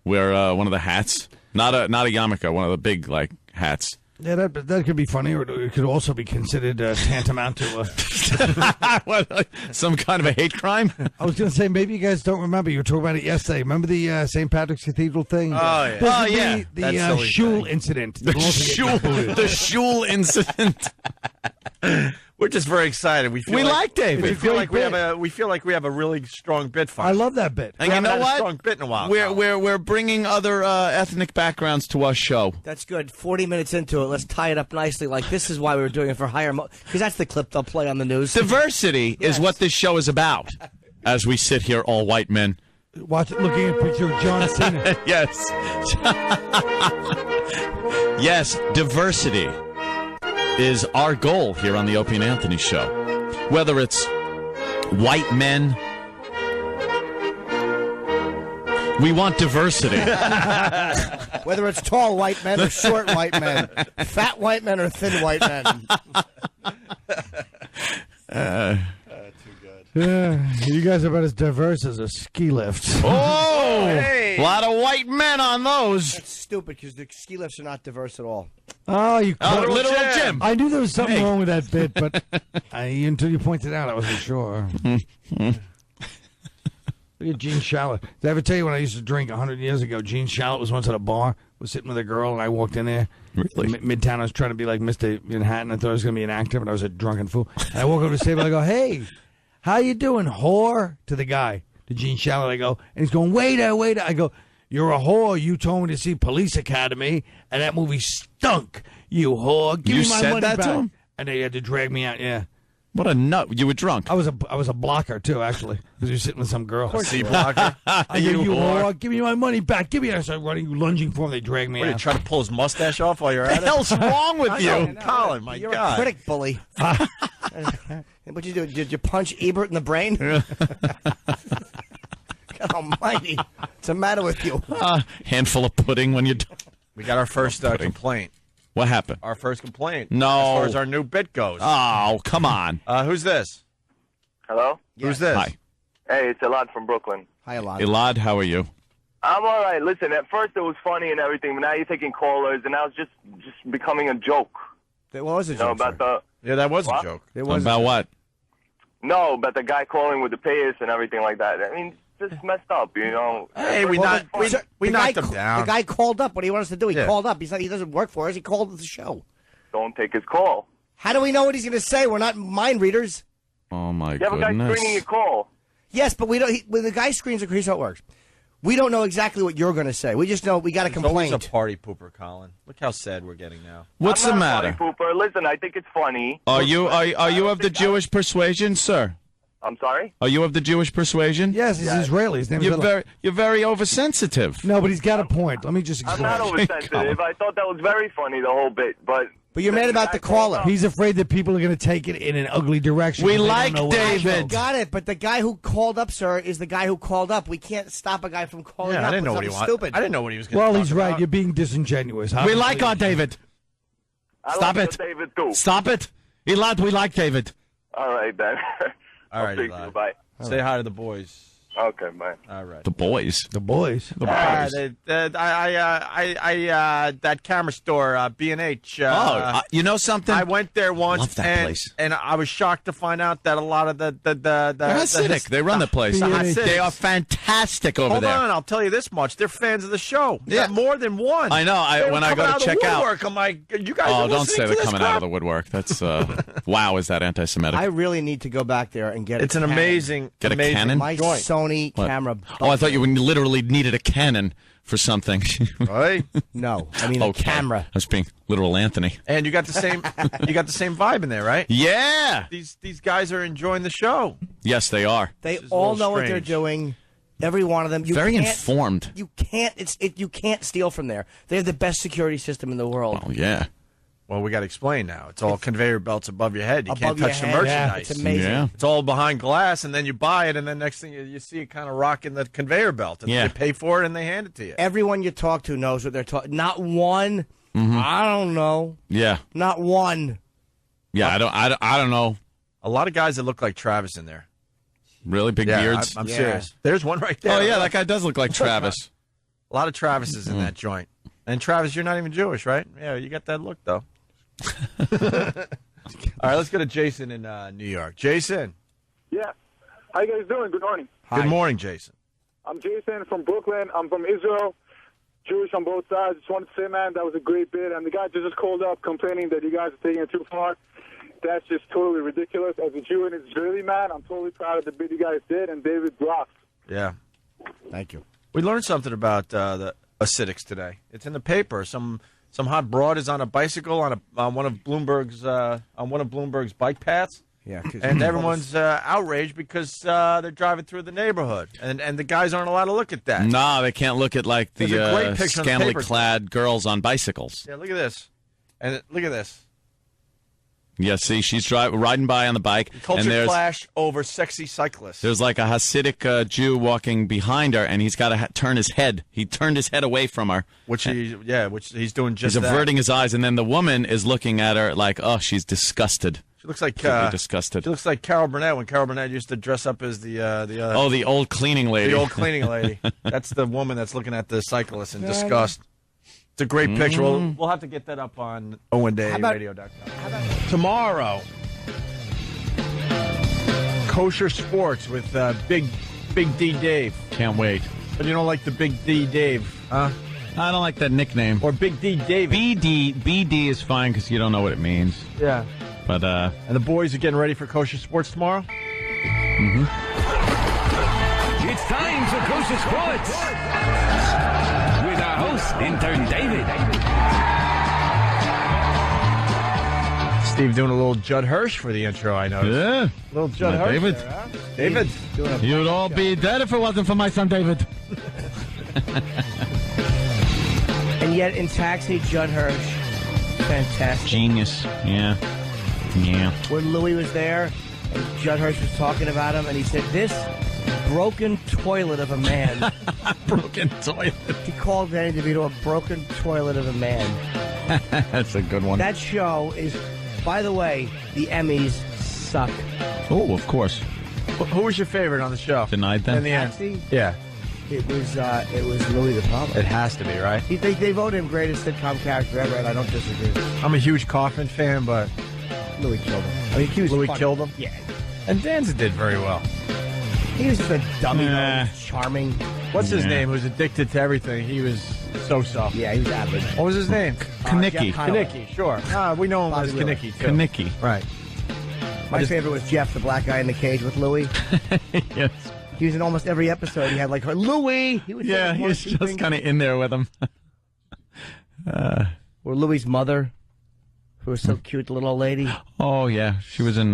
wear one of the hats. Not a yarmulke, one of the big, hats. Yeah, that could be funny, or it could also be considered tantamount to What, some kind of a hate crime? I was going to say, maybe you guys don't remember. You were talking about it yesterday. Remember the St. Patrick's Cathedral thing? Oh, yeah. This Oh, is yeah. The shul incident. The shul incident. We're just very excited. We like David. We It's a feel great like we feel like we have a really strong bit for I love that bit. And We you haven't know had a what? strong bit in a while. We're bringing other ethnic backgrounds to our show. That's good. 40 minutes into it, let's tie it up nicely. Like, this is why we were doing it for higher... Because that's the clip they'll play on the news. Diversity is what this show is about. As we sit here, all white men, looking at a picture of John Cena. Yes. Yes, diversity is our goal here on the Opie and Anthony Show. Whether it's white men, we want diversity. Whether it's tall white men or short white men, fat white men or thin white men. Yeah, you guys are about as diverse as a ski lift. Oh, Hey. a lot of white men on those. That's stupid because the ski lifts are not diverse at all. Oh, you Literal Jim. I knew there was something wrong with that bit, but until you pointed out, I wasn't sure. Look at Gene Shalit. Did I ever tell you when I used to drink 100 years ago? Gene Shalit was once at a bar, was sitting with a girl, and I walked in there. Really? Midtown, I was trying to be like Mr. Manhattan. I thought I was going to be an actor, but I was a drunken fool. And I walk over to the table, I go, hey, how you doing, whore? To the guy, to Gene Shalit, I go, and he's going, waiter, waiter. I go, you're a whore. You told me to see Police Academy, and that movie stunk. You whore. Give You me my said money that back. to him? And they had to drag me out, yeah. What a nut. You were drunk. I was a blocker, too, actually, because you were sitting with some girl. C blocker. I go, You you whore. whore. Give me my money back. Give me that. I started running, lunging for him. They dragged me What, you out. try to pull his mustache off while you're at it? What the hell's wrong with you? Colin, my You're God. a critic bully. What'd you do? Did you punch Ebert in the brain? God almighty. What's the matter with you? Handful of pudding when you... We got our first complaint. What happened? Our first complaint. No. As far as our new bit goes. Oh, come on. Who's this? Hello? Who's this? Hi. Hey, it's Elad from Brooklyn. Hi, Elad. Elad, how are you? I'm all right. Listen, at first it was funny and everything, but now you're taking callers, and now it's just becoming a joke. That was a You know, joke. about Yeah, that was What? a joke. It was About what? No, but the guy calling with the payas and everything like that. I mean, it's just messed up, you know. Hey, we Well, the knocked guy him down. The guy called up. What do you want us to do? He Yeah. called up. He said he doesn't work for us. He called the show. Don't take his call. How do we know what he's going to say? We're not mind readers. Oh, my You have a guy goodness. screening your call. Yes, but we don't. When the guy screens, here's how it works. We don't know exactly what you're going to say. We just know we got a He's always complaint. a party pooper, Colin. Look how sad we're getting now. What's I'm the not a matter? party pooper. Listen, I think it's funny. Are you of the Jewish persuasion, sir? I'm sorry? Are you of the Jewish persuasion? Yes, he's Israeli. His name is You're very oversensitive. No, but he's got a point. Let me just I'm explain. not oversensitive. I thought that was very funny, the whole bit, but... But you're mad about the caller. He's afraid that people are going to take it in an ugly direction. We They don't like know what David. to show. Got it, but the guy who called up, sir, is the guy who called up. We can't stop a guy from calling Yeah, up. I didn't know with what he something wanted. stupid. I didn't know what he was going to Well, talk he's right. about. You're being disingenuous. We like our David. I Stop like it. David, too. Stop it. Elad, we like David. All right, then. All right, I'll speak to Eli. you. Bye. Say hi to the boys. Okay, bye. All right. The boys. The boys. The boys. That camera store, B&H. You know something? I went there once, Love that and, place. and I was shocked to find out that a lot of the They're Hasidic. They run the place. Hasidics. They are fantastic over Hold there. on, I'll tell you this much: they're fans of the show. Yeah. More than one. I know. They were When I coming go to out of the check out, woodwork, I'm like, you guys. oh, are don't listening say to they're this coming crap? out of the woodwork. That's wow. Is that anti-Semitic? I really need to go back there and get. It's a an cannon. amazing, Get a amazing cannon? My joint. Sony What? camera. Oh, I thought you literally needed a cannon for something. Right? No, I mean a Okay. camera. I was being literal Anthony. And you got the same, vibe in there, right? Yeah. These guys are enjoying the show. Yes, they are. They is a all little know what they're strange. doing. Every one of them. You Very can't- informed. You can't. You can't steal from there. They have the best security system in the world. Oh yeah. Well, we got to explain now. It's all conveyor belts above your head. You Above can't your touch the head. merchandise. Yeah, it's amazing. Yeah. It's all behind glass, and then you buy it, and then next thing you see it kind of rocking the conveyor belt, and Yeah. you pay for it, and they hand it to you. Everyone you talk to knows what they're talking. Not one. Mm-hmm. I don't know. Yeah. Not one. Yeah. I don't know. A lot of guys that look like Travis in there. Really big Yeah, beards. I'm Yeah. serious. There's one right there. Oh yeah, that guy does look like Travis. A lot of Travises in that joint. And Travis, you're not even Jewish, right? Yeah, you got that look though. All right, let's go to Jason in New York. Jason. Yeah. How you guys doing? Good morning. Good morning, Jason. I'm Jason from Brooklyn. I'm from Israel. Jewish on both sides. Just wanted to say, man, that was a great bit. And the guy just called up complaining that you guys are taking it too far. That's just totally ridiculous. As a Jew and Israeli man, I'm totally proud of the bit you guys did, and David rocks. Yeah. Thank you. We learned something about the Hasidics today. It's in the paper. Some hot broad is on a bicycle on one of Bloomberg's bike paths. Yeah, and everyone's outraged because they're driving through the neighborhood, and the guys aren't allowed to look at that. No, they can't look at like the There's a great picture on the scantily paper. clad girls on bicycles. Yeah, look at this, and look at this. Yeah, see, she's riding by on the bike, Culture and clash over sexy cyclists. there's like a Hasidic Jew walking behind her, and he's got to turn his head. He turned his head away from her. Which he's doing just He's that. averting his eyes, and then the woman is looking at her like, oh, she's disgusted. She looks like Completely disgusted. She looks like Carol Burnett when Carol Burnett used to dress up as the the old cleaning lady. The old cleaning lady. That's the woman that's looking at the cyclist in disgust. It's a great picture. We'll have to get that up on OwenDayRadio.com. Tomorrow, Kosher Sports with Big D Dave. Can't wait. But you don't like the Big D Dave, huh? I don't like that nickname. Or Big D David. BD is fine because you don't know what it means. Yeah. But and the boys are getting ready for Kosher Sports tomorrow? Mm-hmm. It's time for Kosher Sports with our host, Intern David. Steve doing a little Judd Hirsch for the intro, I noticed. Yeah. Little Judd Hirsch David. there, huh? David. You'd all be dead if it wasn't for my son David. And yet in Taxi, Judd Hirsch, fantastic. Genius. Yeah. Yeah. When Louis was there, and Judd Hirsch was talking about him, and he said, "This broken toilet of a man." Broken toilet. He called Danny DeVito a broken toilet of a man. That's a good one. That show is, by the way, the Emmys suck. Oh, of course. Who was your favorite on the show? Denied then? In the end. Taxi? Yeah. It was Louis the Plumber. It has to be, right? They voted him greatest sitcom character ever, and I don't disagree. I'm a huge Kaufman fan, but Louis killed him. I mean, he was Louis funny. killed him? Yeah. And Danza did very well. He was just a dummy, though. Charming. What's his name? Who was addicted to everything. He was so-so. Yeah, he was average. What was his name? Kanicki. Kanicki, sure. We know him as Kanicki, too. Kanicki. Right. My favorite was Jeff, the black guy in the cage with Louis. Yes. He was in almost every episode. He had like Louis. He was He was just kind of in there with him. Or Louis' mother, who was so cute, the little old lady. It Oh, yeah. She was in,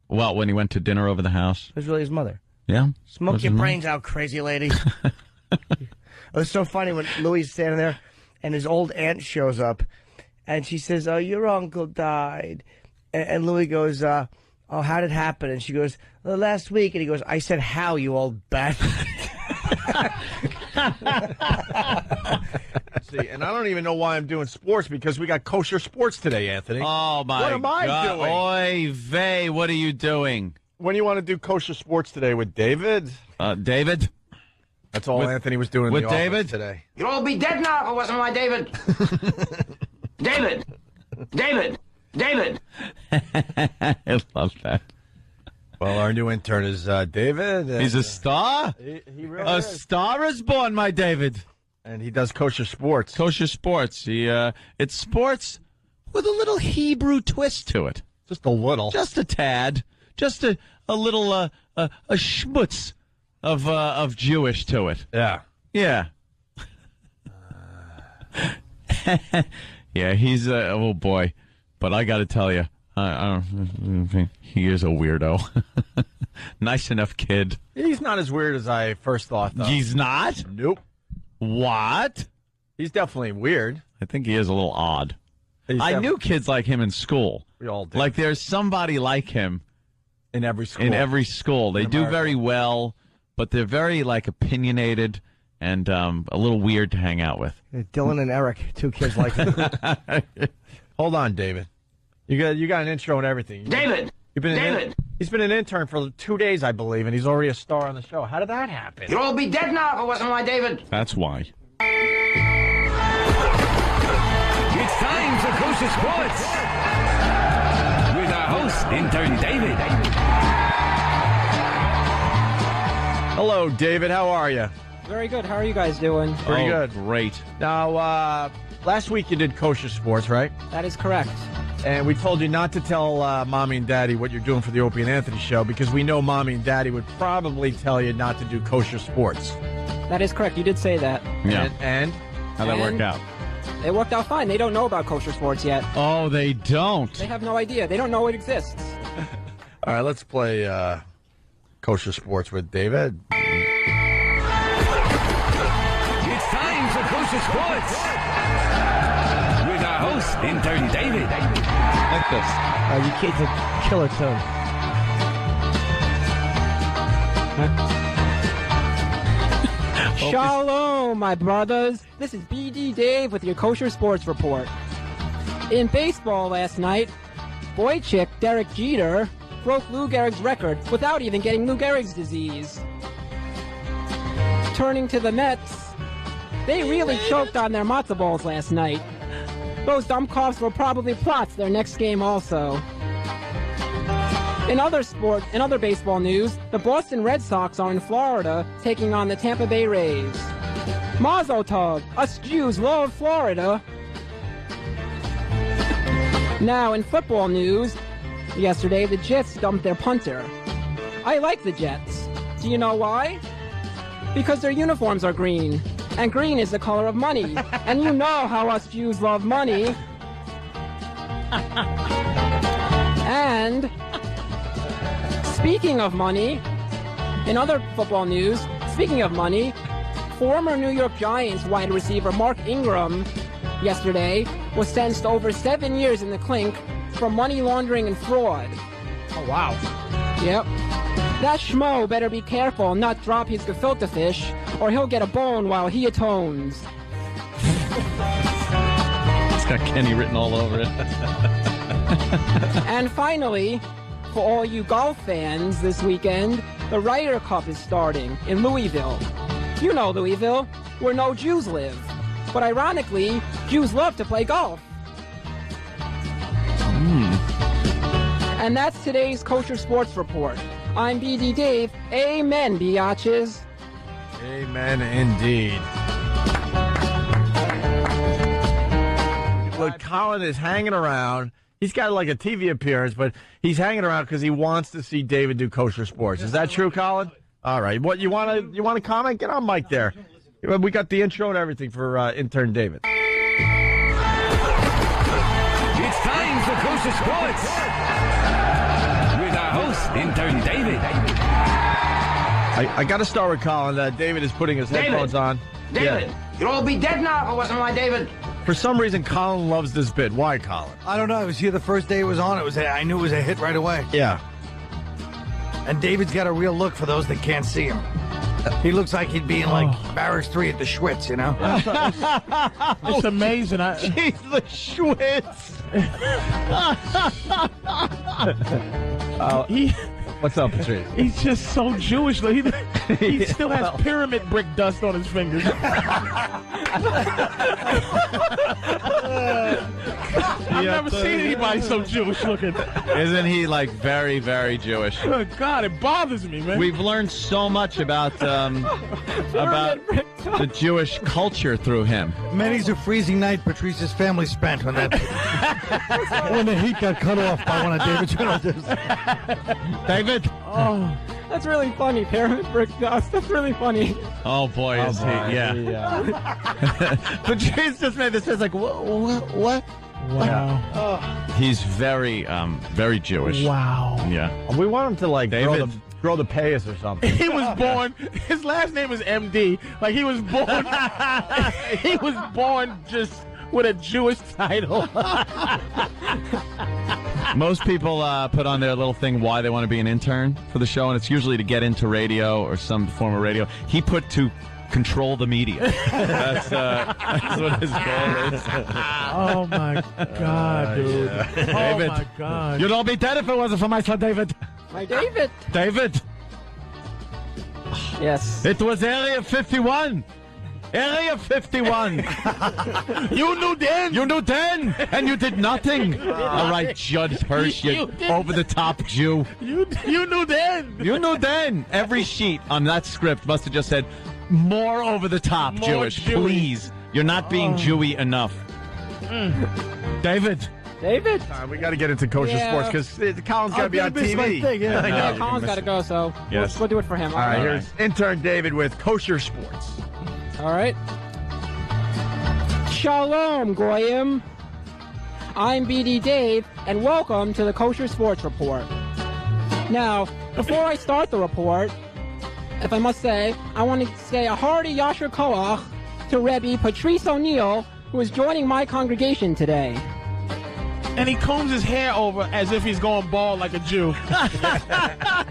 when he went to dinner over the house. was really his mother. Yeah? Smoke Was your his mom? brains out, crazy lady. It was so funny when Louis is standing there and his old aunt shows up and she says, "Oh, your uncle died." And Louis goes, "Oh, how did it happen?" And she goes, "Last week." And he goes, "I said how, you old bat." See, and I don't even know why I'm doing sports because we got Kosher Sports today, Anthony. Oh, my What am I God. doing? Oy vey, what are you doing? When do you want to do Kosher Sports today with David? David? That's all Anthony was doing in with the office David? today. You'd all be dead now if it wasn't my David. David. David. David. I love that. Well, our new intern is David. He's a star? He really A is. star is born, my David. And he does Kosher Sports. Kosher Sports. It's sports with a little Hebrew twist to it. Just a little. Just a tad. Just a little a schmutz of Jewish to it. Yeah. Yeah. Yeah, he's oh boy. But I got to tell you, I don't think he is a weirdo. Nice enough kid. He's not as weird as I first thought, though. He's not? Nope. What? He's definitely weird. I think he is a little odd. He's I knew kids like him in school. We all did. Like there's somebody like him in every school. in every school. They In do America. very well, but they're very like opinionated and a little weird to hang out with. Dylan and Eric, two kids like him. Hold on, David. You got an intro and everything. David. He's been an intern for 2 days, I believe, and he's already a star on the show. How did that happen? You'd all be dead now if it wasn't my David. That's why. It's time for Kosher Sports with our host, Intern David. Hello, David. How are you? Very good. How are you guys doing? Pretty good. Great. Now, last week you did Kosher Sports, right? That is correct. And we told you not to tell Mommy and Daddy what you're doing for the Opie and Anthony show because we know Mommy and Daddy would probably tell you not to do Kosher Sports. That is correct. You did say that. Yeah. And How'd that work And- out? It worked out fine. They don't know about Kosher Sports yet. Oh, they don't. They have no idea. They don't know it exists. All right, let's play Kosher Sports with David. It's time for Kosher Sports with our host, Intern David. Like this. You can't, it's a killer tone. Shalom, my brothers. This is BD Dave with your Kosher Sports Report. In baseball last night, boy chick Derek Jeter broke Lou Gehrig's record without even getting Lou Gehrig's disease. Turning to the Mets, they really choked on their matzo balls last night. Those dumb coughs will probably plots their next game also. In other baseball news, the Boston Red Sox are in Florida taking on the Tampa Bay Rays. Mazel tov, us Jews love Florida. Now in football news, yesterday the Jets dumped their punter. I like the Jets. Do you know why? Because their uniforms are green, and green is the color of money. And you know how us Jews love money. And speaking of money, in other football news, speaking of money, former New York Giants wide receiver Mark Ingram yesterday was sentenced to over 7 years in the clink for money laundering and fraud. Oh, wow. Yep. That schmo better be careful and not drop his gefilte fish, or he'll get a bone while he atones. It's got Kenny written all over it. And finally, for all you golf fans this weekend, the Ryder Cup is starting in Louisville. You know Louisville, where no Jews live. But ironically, Jews love to play golf. And that's today's Kosher Sports Report. I'm BD Dave. Amen, biatches. Amen, indeed. Look, Colin is hanging around. He's got like a TV appearance, but he's hanging around because he wants to see David do Kosher Sports. Is that true, Colin? All right. What you want to comment? Get on mic there. We got the intro and everything for Intern David. It's time for Kosher Sports with our host, Intern David. I got to start with Colin. David is putting his headphones on. David, you'd all be dead now if it wasn't my David. For some reason, Colin loves this bit. Why, Colin? I don't know. I was here the first day it was on. I knew it was a hit right away. Yeah. And David's got a real look for those that can't see him. He looks like he'd be in like Barracks 3 at the Schwitz, you know? It's amazing. Jeez, the Schwitz. What's up, Patrice? He's just so Jewish. He still has pyramid brick dust on his fingers. I've never seen anybody so Jewish looking. Isn't he like very, very Jewish? Oh, God, it bothers me, man. We've learned so much about the Jewish culture through him. Many's a freezing night Patrice's family spent when that when the heat got cut off by one of David's relatives. David. Oh, that's really funny. Pyramid brick dust. That's really funny. Oh boy, is he? Yeah. Patrice just made this. It's like what? Wow. He's very, very Jewish. Wow. Yeah. We want him to like David. grow the payas or something. He was born. His last name is MD. Like he was born. He was born just with a Jewish title. Most people put on their little thing why they want to be an intern for the show, and it's usually to get into radio or some form of radio. He put to control the media. That's what his goal is. Oh my God, dude. Yeah. Oh David, my God. you'd all be dead if it wasn't for my son, David. My David. David. Yes. It was Area 51. Area 51. You knew then. You knew then, and you did nothing. All right, Judd Hirsch, you over-the-top Jew. You knew then. You knew then. Every sheet on that script must have just said, more over-the-top Jewish, Jewish. please. You're not being Jewy enough. David. David. All right, we got to get into Kosher Sports because Colin's got to be on miss my TV. thing, yeah. Yeah, Colin's got to go, so Yes. we'll do it for him. All right, here's Intern David with Kosher Sports. All right. Shalom, Goyim. I'm BD Dave, and welcome to the Kosher Sports Report. Now, before I start the report, if I must say, I want to say a hearty Yasher Koach to Rebbe Patrice O'Neill, who is joining my congregation today. And he combs his hair over as if he's going bald like a Jew.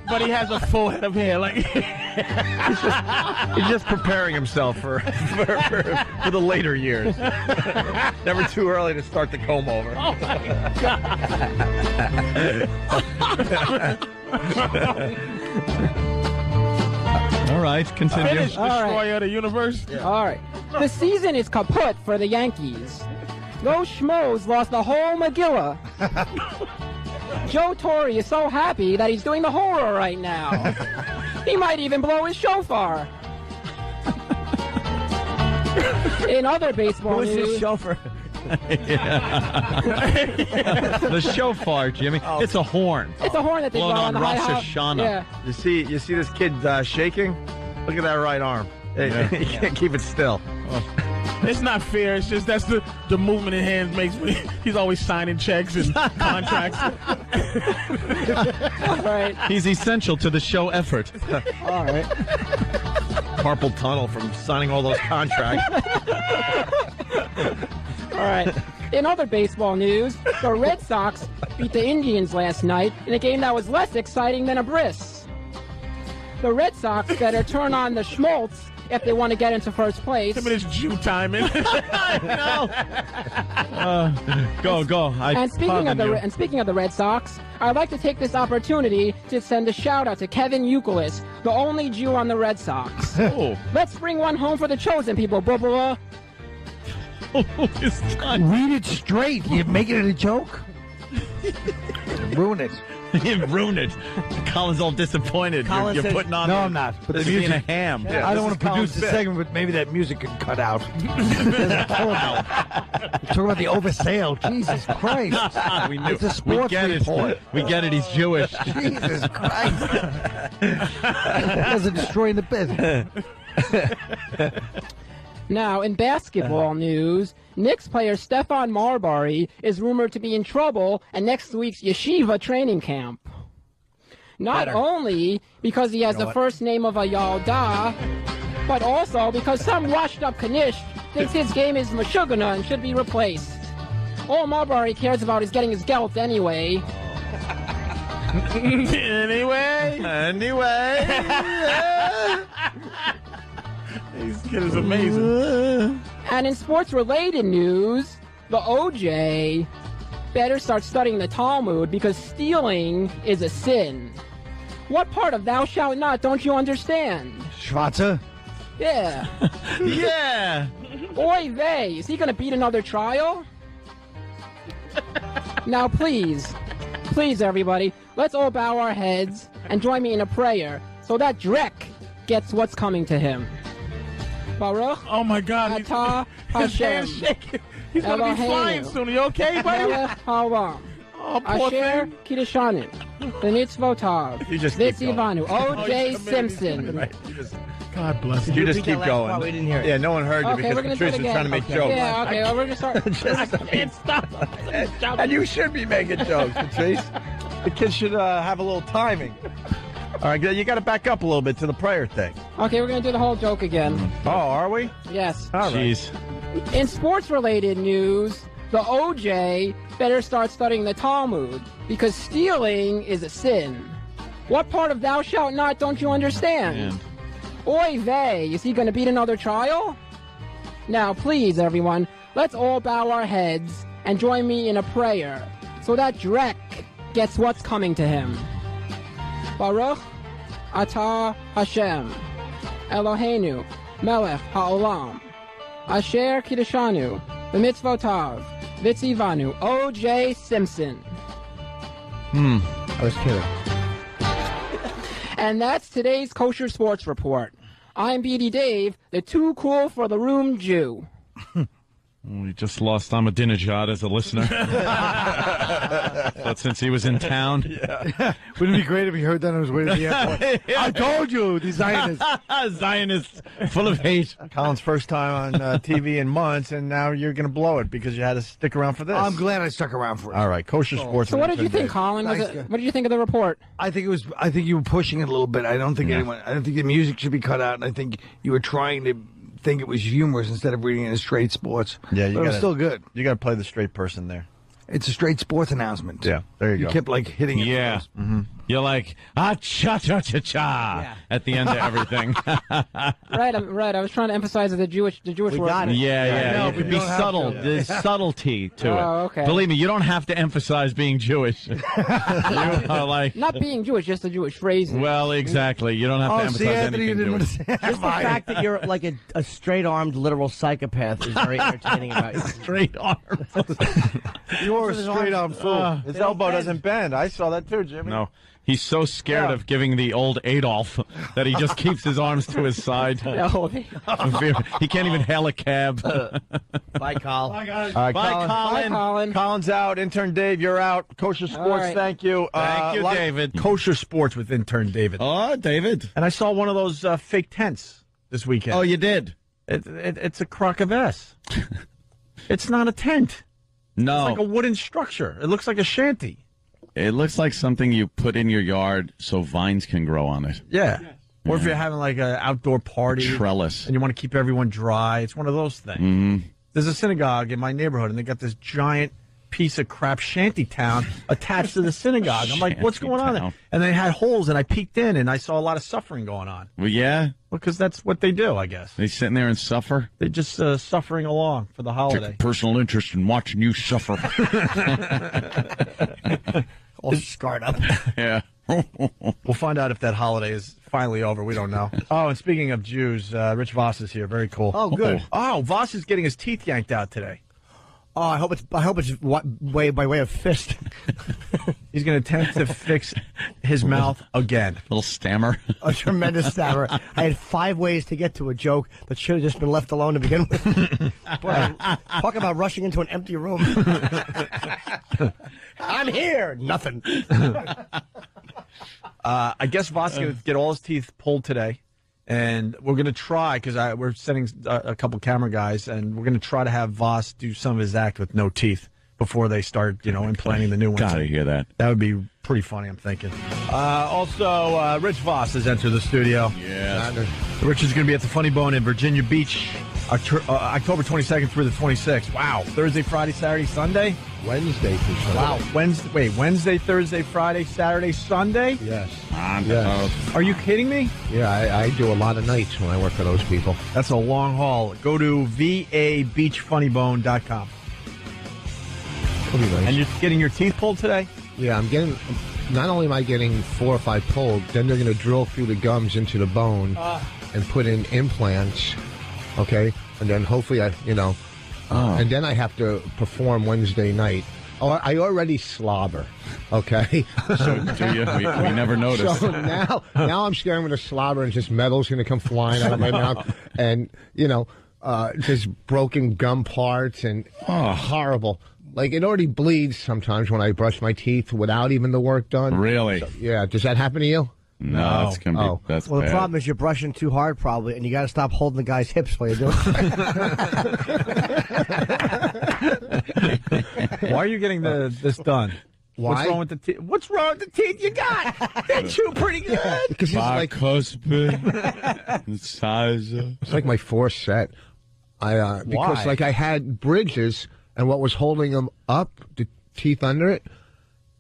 But he has a full head of hair. Like He's just preparing himself for the later years. Never too early to start the comb over. Oh, my God. All right, continue. Finish, destroyer of the universe. Yeah. All right. The season is kaput for the Yankees. Those schmoes lost the whole Megillah. Joe Torre is so happy that he's doing the horror right now. He might even blow his shofar. In other baseball news... Who's his chauffeur? The shofar, Jimmy. Oh. It's a horn. It's a horn that they blow blown on the Rosh high Hashanah. Yeah. You see this kid shaking? Look at that right arm. He can't keep it still. It's not fair. It's just that's the movement in hands makes me. He's always signing checks and contracts. All right. He's essential to the show effort. All right. Carpal tunnel from signing all those contracts. All right. In other baseball news, the Red Sox beat the Indians last night in a game that was less exciting than a bris. The Red Sox better turn on the schmaltz if they want to get into first place. Him and his Jew timing. No. Go. And speaking of the Red Sox, I'd like to take this opportunity to send a shout out to Kevin Youkilis, the only Jew on the Red Sox. Oh. Let's bring one home for the chosen people, blah, blah, blah. Read it straight. You're making it a joke? Ruin it. You ruined it. Colin's all disappointed. Colin You're says, putting on. no, I'm not. But this the being music, a ham. Yeah, I don't want to produce the segment, but maybe that music can cut out. Talk about the oversale. Jesus Christ. We knew. It's a sports report. We get it. He's Jewish. Jesus Christ. Doesn't destroy the business. Now, in basketball news, Knicks player Stephon Marbury is rumored to be in trouble at next week's yeshiva training camp. Not only because he has the first name of a Yalda, but also because some washed-up Kanish thinks his game is Meshuggah and should be replaced. All Marbury cares about is getting his gelt anyway. Anyway. This kid is amazing. And in sports-related news, the OJ better start studying the Talmud because stealing is a sin. What part of thou shalt not don't you understand? Schwarzer? Yeah. Yeah. Oy vey, is he going to beat another trial? Now please, everybody, let's all bow our heads and join me in a prayer so that Drek gets what's coming to him. Baruch. Oh my God! His hand's shaking. He's gonna be flying soon. Are you okay, buddy? Oh, poor Asher thing. Kiddushanim. The Mitzvotav. You just keep going. Ivanu. O.J. Simpson. Right. God bless You just keep going. We didn't hear it. Yeah, no one heard you Okay, we're because gonna do it Patrice was again. trying to make jokes. Yeah, okay, well, we're gonna start. I can't stop. And you should be making jokes, Patrice. The kids should have a little timing. All right, you got to back up a little bit to the prayer thing. Okay, we're gonna do the whole joke again. Oh, are we? Yes. All right. Jeez. In sports-related news, the OJ better start studying the Talmud because stealing is a sin. What part of thou shalt not don't you understand? Oy vey, is he going to beat another trial? Now, please, everyone, let's all bow our heads and join me in a prayer so that Drek gets what's coming to him. Baruch atah Hashem, Eloheinu, melech ha'olam, asher kiddushanu, b'mitzvotav, v'tzivanu, O.J. Simpson. I was kidding. And that's today's Kosher Sports Report. I'm BD Dave, the too cool for the room Jew. We just lost Ahmadinejad as a listener. But since he was in town. Yeah. Wouldn't it be great if he heard that on his way to the airport? I told you, the Zionists. Zionists, full of hate. Colin's first time on TV in months, and now you're going to blow it because you had to stick around for this. I'm glad I stuck around for it. All right, Kosher Sports. So what did you think, Colin? What did you think of the report? I think you were pushing it a little bit. I don't think the music should be cut out, and I think you were trying to think it was humorous instead of reading it as straight sports. Yeah, but it was still good. You got to play the straight person there. It's a straight sports announcement. Yeah, there you go. You kept like hitting it. Yeah. You're like, cha-cha-cha-cha at the end of everything. Right. I was trying to emphasize the Jewish word. Yeah. No, you could be subtle. There's subtlety to it. Oh, okay. Believe me, you don't have to emphasize being Jewish. You are like... Not being Jewish, just the Jewish phrase. Well, exactly. You don't have to emphasize anything Jewish. Just the fact that you're like a straight-armed literal psychopath is very entertaining about you. Straight arm. You are a straight-arm fool. His elbow doesn't bend. I saw that too, Jimmy. No. He's so scared of giving the old Adolf that he just keeps his arms to his side. He can't even hail a cab. Bye, Colin. All right, Bye, Colin. Colin's out. Intern Dave, you're out. Kosher Sports, right. thank you. Thank you, David. Kosher Sports with Intern David. Oh, David. And I saw one of those fake tents this weekend. Oh, you did? It's a crock of S. It's not a tent. No. It's like a wooden structure. It looks like a shanty. It looks like something you put in your yard so vines can grow on it. Yeah. Or if you're having like an outdoor party. Trellis. And you want to keep everyone dry. It's one of those things. Mm-hmm. There's a synagogue in my neighborhood, and they got this giant piece of crap shanty town attached to the synagogue. I'm like, what's going on there? And they had holes, and I peeked in, and I saw a lot of suffering going on. Well, yeah. Because that's what they do, I guess. They sitting there and suffer? They're just suffering along for the holiday. Take a personal interest in watching you suffer. All scarred up. Yeah. We'll find out if that holiday is finally over. We don't know. Oh, and speaking of Jews, Rich Voss is here. Very cool. Oh, good. Oh, Voss is getting his teeth yanked out today. Oh, I hope it's by way of fist. He's going to attempt to fix his mouth again. Little stammer. A tremendous stammer. I had 5 ways to get to a joke that should have just been left alone to begin with. Boy, talk about rushing into an empty room. I'm here. Nothing. I guess Voss is going to get all his teeth pulled today. And we're going to try, because we're sending a couple camera guys, and we're going to try to have Voss do some of his act with no teeth before they start, implanting the new ones. Gotta hear that. That would be pretty funny, I'm thinking. Also, Rich Voss has entered the studio. Yeah. Rich is going to be at the Funny Bone in Virginia Beach, October 22nd through the 26th. Wow. Thursday, Friday, Saturday, Sunday? Wednesday through Sunday. Wow. Wednesday, Thursday, Friday, Saturday, Sunday? Yes. Yes. Are you kidding me? Yeah, I do a lot of nights when I work for those people. That's a long haul. Go to vabeachfunnybone.com. Nice. And you're getting your teeth pulled today? Yeah, I'm getting. Not only am I getting 4 or 5 pulled, then they're going to drill through the gums into the bone and put in implants. Okay, and then hopefully and then I have to perform Wednesday night. Oh, I already slobber. Okay, so do you? We never noticed. So now I'm scared I'm going to slobber and just metal's going to come flying out of my mouth, and just broken gum parts and horrible. Like, it already bleeds sometimes when I brush my teeth without even the work done. Really? So, yeah. Does that happen to you? No, that's gonna be. That's well, bad. the problem is you're brushing too hard, probably, and you got to stop holding the guy's hips while you're doing it. Why are you getting this done? Why? What's wrong with the teeth? What's wrong with the teeth you got? They chew pretty good. Because it's like size. It's like my 4th set. Because I had bridges, and what was holding them up, the teeth under it,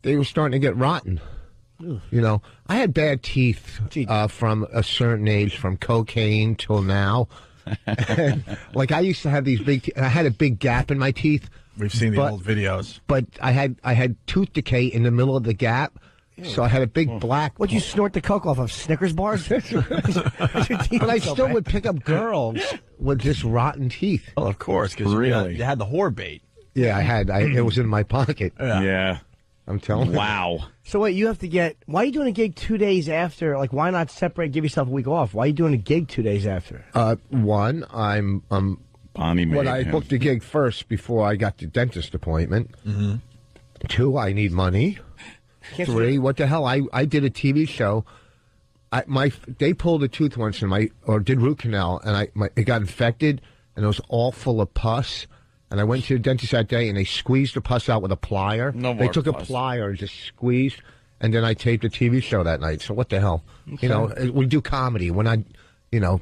they were starting to get rotten. I had bad teeth from a certain age, from cocaine till now. And, I used to have these big I had a big gap in my teeth. We've seen the old videos. But I had tooth decay in the middle of the gap. So I had a big black. What'd you snort the coke off of? Snickers bars? But I still would pick up girls with just rotten teeth. Well, of course, because you had the whore bait. Yeah, I had. It was in my pocket. Yeah. I'm telling you. Wow. So wait, you have to get. Why are you doing a gig 2 days after? Like, why not separate? Give yourself a week off. Why are you doing a gig 2 days after? One, I'm Bonnie made Well, I him. booked the gig first before I got the dentist appointment. Mm-hmm. 2, I need money. 3, what the hell? I did a TV show. They pulled a tooth once or did root canal, and it got infected, and it was all full of pus. And I went to the dentist that day, and they squeezed the pus out with a plier. No They more took pus. a plier and just squeezed, and then I taped a TV show that night. So what the hell? Okay. You know, we do comedy. We're not,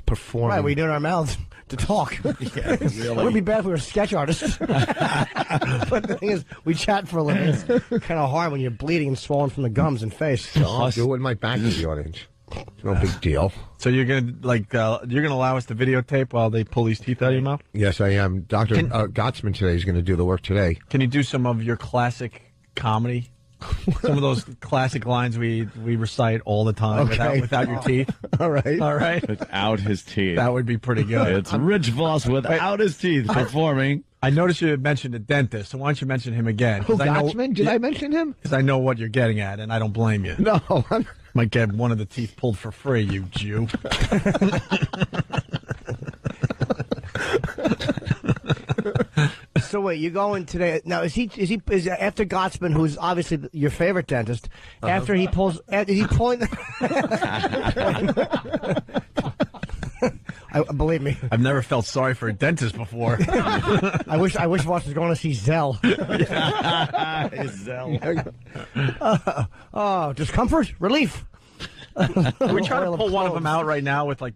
performing. Right, we do it in our mouths to talk. Yeah, It would be bad if we were sketch artists. But the thing is, we chat for a living. It's kind of hard when you're bleeding and swollen from the gums and face. I'll do it with my back to the audience. It's no big deal. So you're gonna you're gonna allow us to videotape while they pull these teeth out of your mouth? Yes, I am. Dr. Gottsman today is going to do the work today. Can you do some of your classic comedy? Some of those classic lines we recite all the time without your teeth. All right. Without his teeth. That would be pretty good. It's Rich Voss without his teeth performing. I noticed you had mentioned the dentist, so why don't you mention him again? Who, Gottsman? Did I mention him? Because I know what you're getting at, and I don't blame you. No. Might get one of the teeth pulled for free, you Jew. So wait, you going today? Now is after Gottsman, who's obviously your favorite dentist? After he pulls, is he pulling? Believe me, I've never felt sorry for a dentist before. I wish Voss was going to see Zell. Zell. Discomfort, relief. Are we trying to pull one of them out right now with like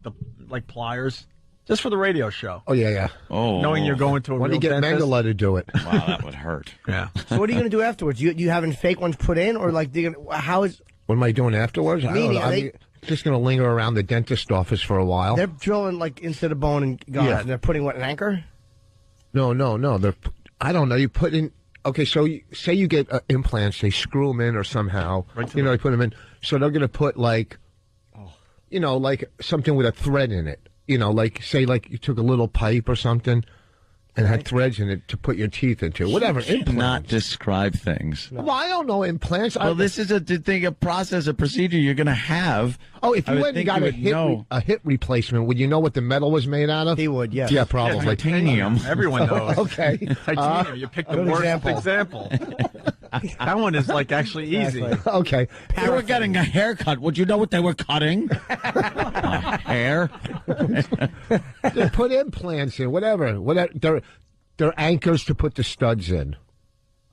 pliers? Just for the radio show. Oh, yeah. Oh, knowing you're going to a Why real don't you get dentist? Mengele to do it? Wow, that would hurt. Yeah. So what are you going to do afterwards? You having fake ones put in, or like how is? What am I doing afterwards? I don't Meaning, know. I'm just going to linger around the dentist office for a while. They're drilling like into the bone and gone. Yeah. And they're putting what, an anchor? No. I don't know. You put in. Okay, so say you get implants, they screw them in or somehow. They put them in. So they're going to put like something with a thread in it. Say you took a little pipe or something and had threads in it to put your teeth into. Whatever, implants. Not describe things. Well, I don't know implants. Well, this is a process, a procedure you're going to have. Oh, if you went and got a hip replacement, would you know what the metal was made out of? He would, yes. Yeah, probably. Titanium. Everyone knows. Okay. Titanium. You picked the worst example. That one is actually easy. Okay. They were getting a haircut. Would you know what they were cutting? Hair. They put implants in, whatever. They're anchors to put the studs in,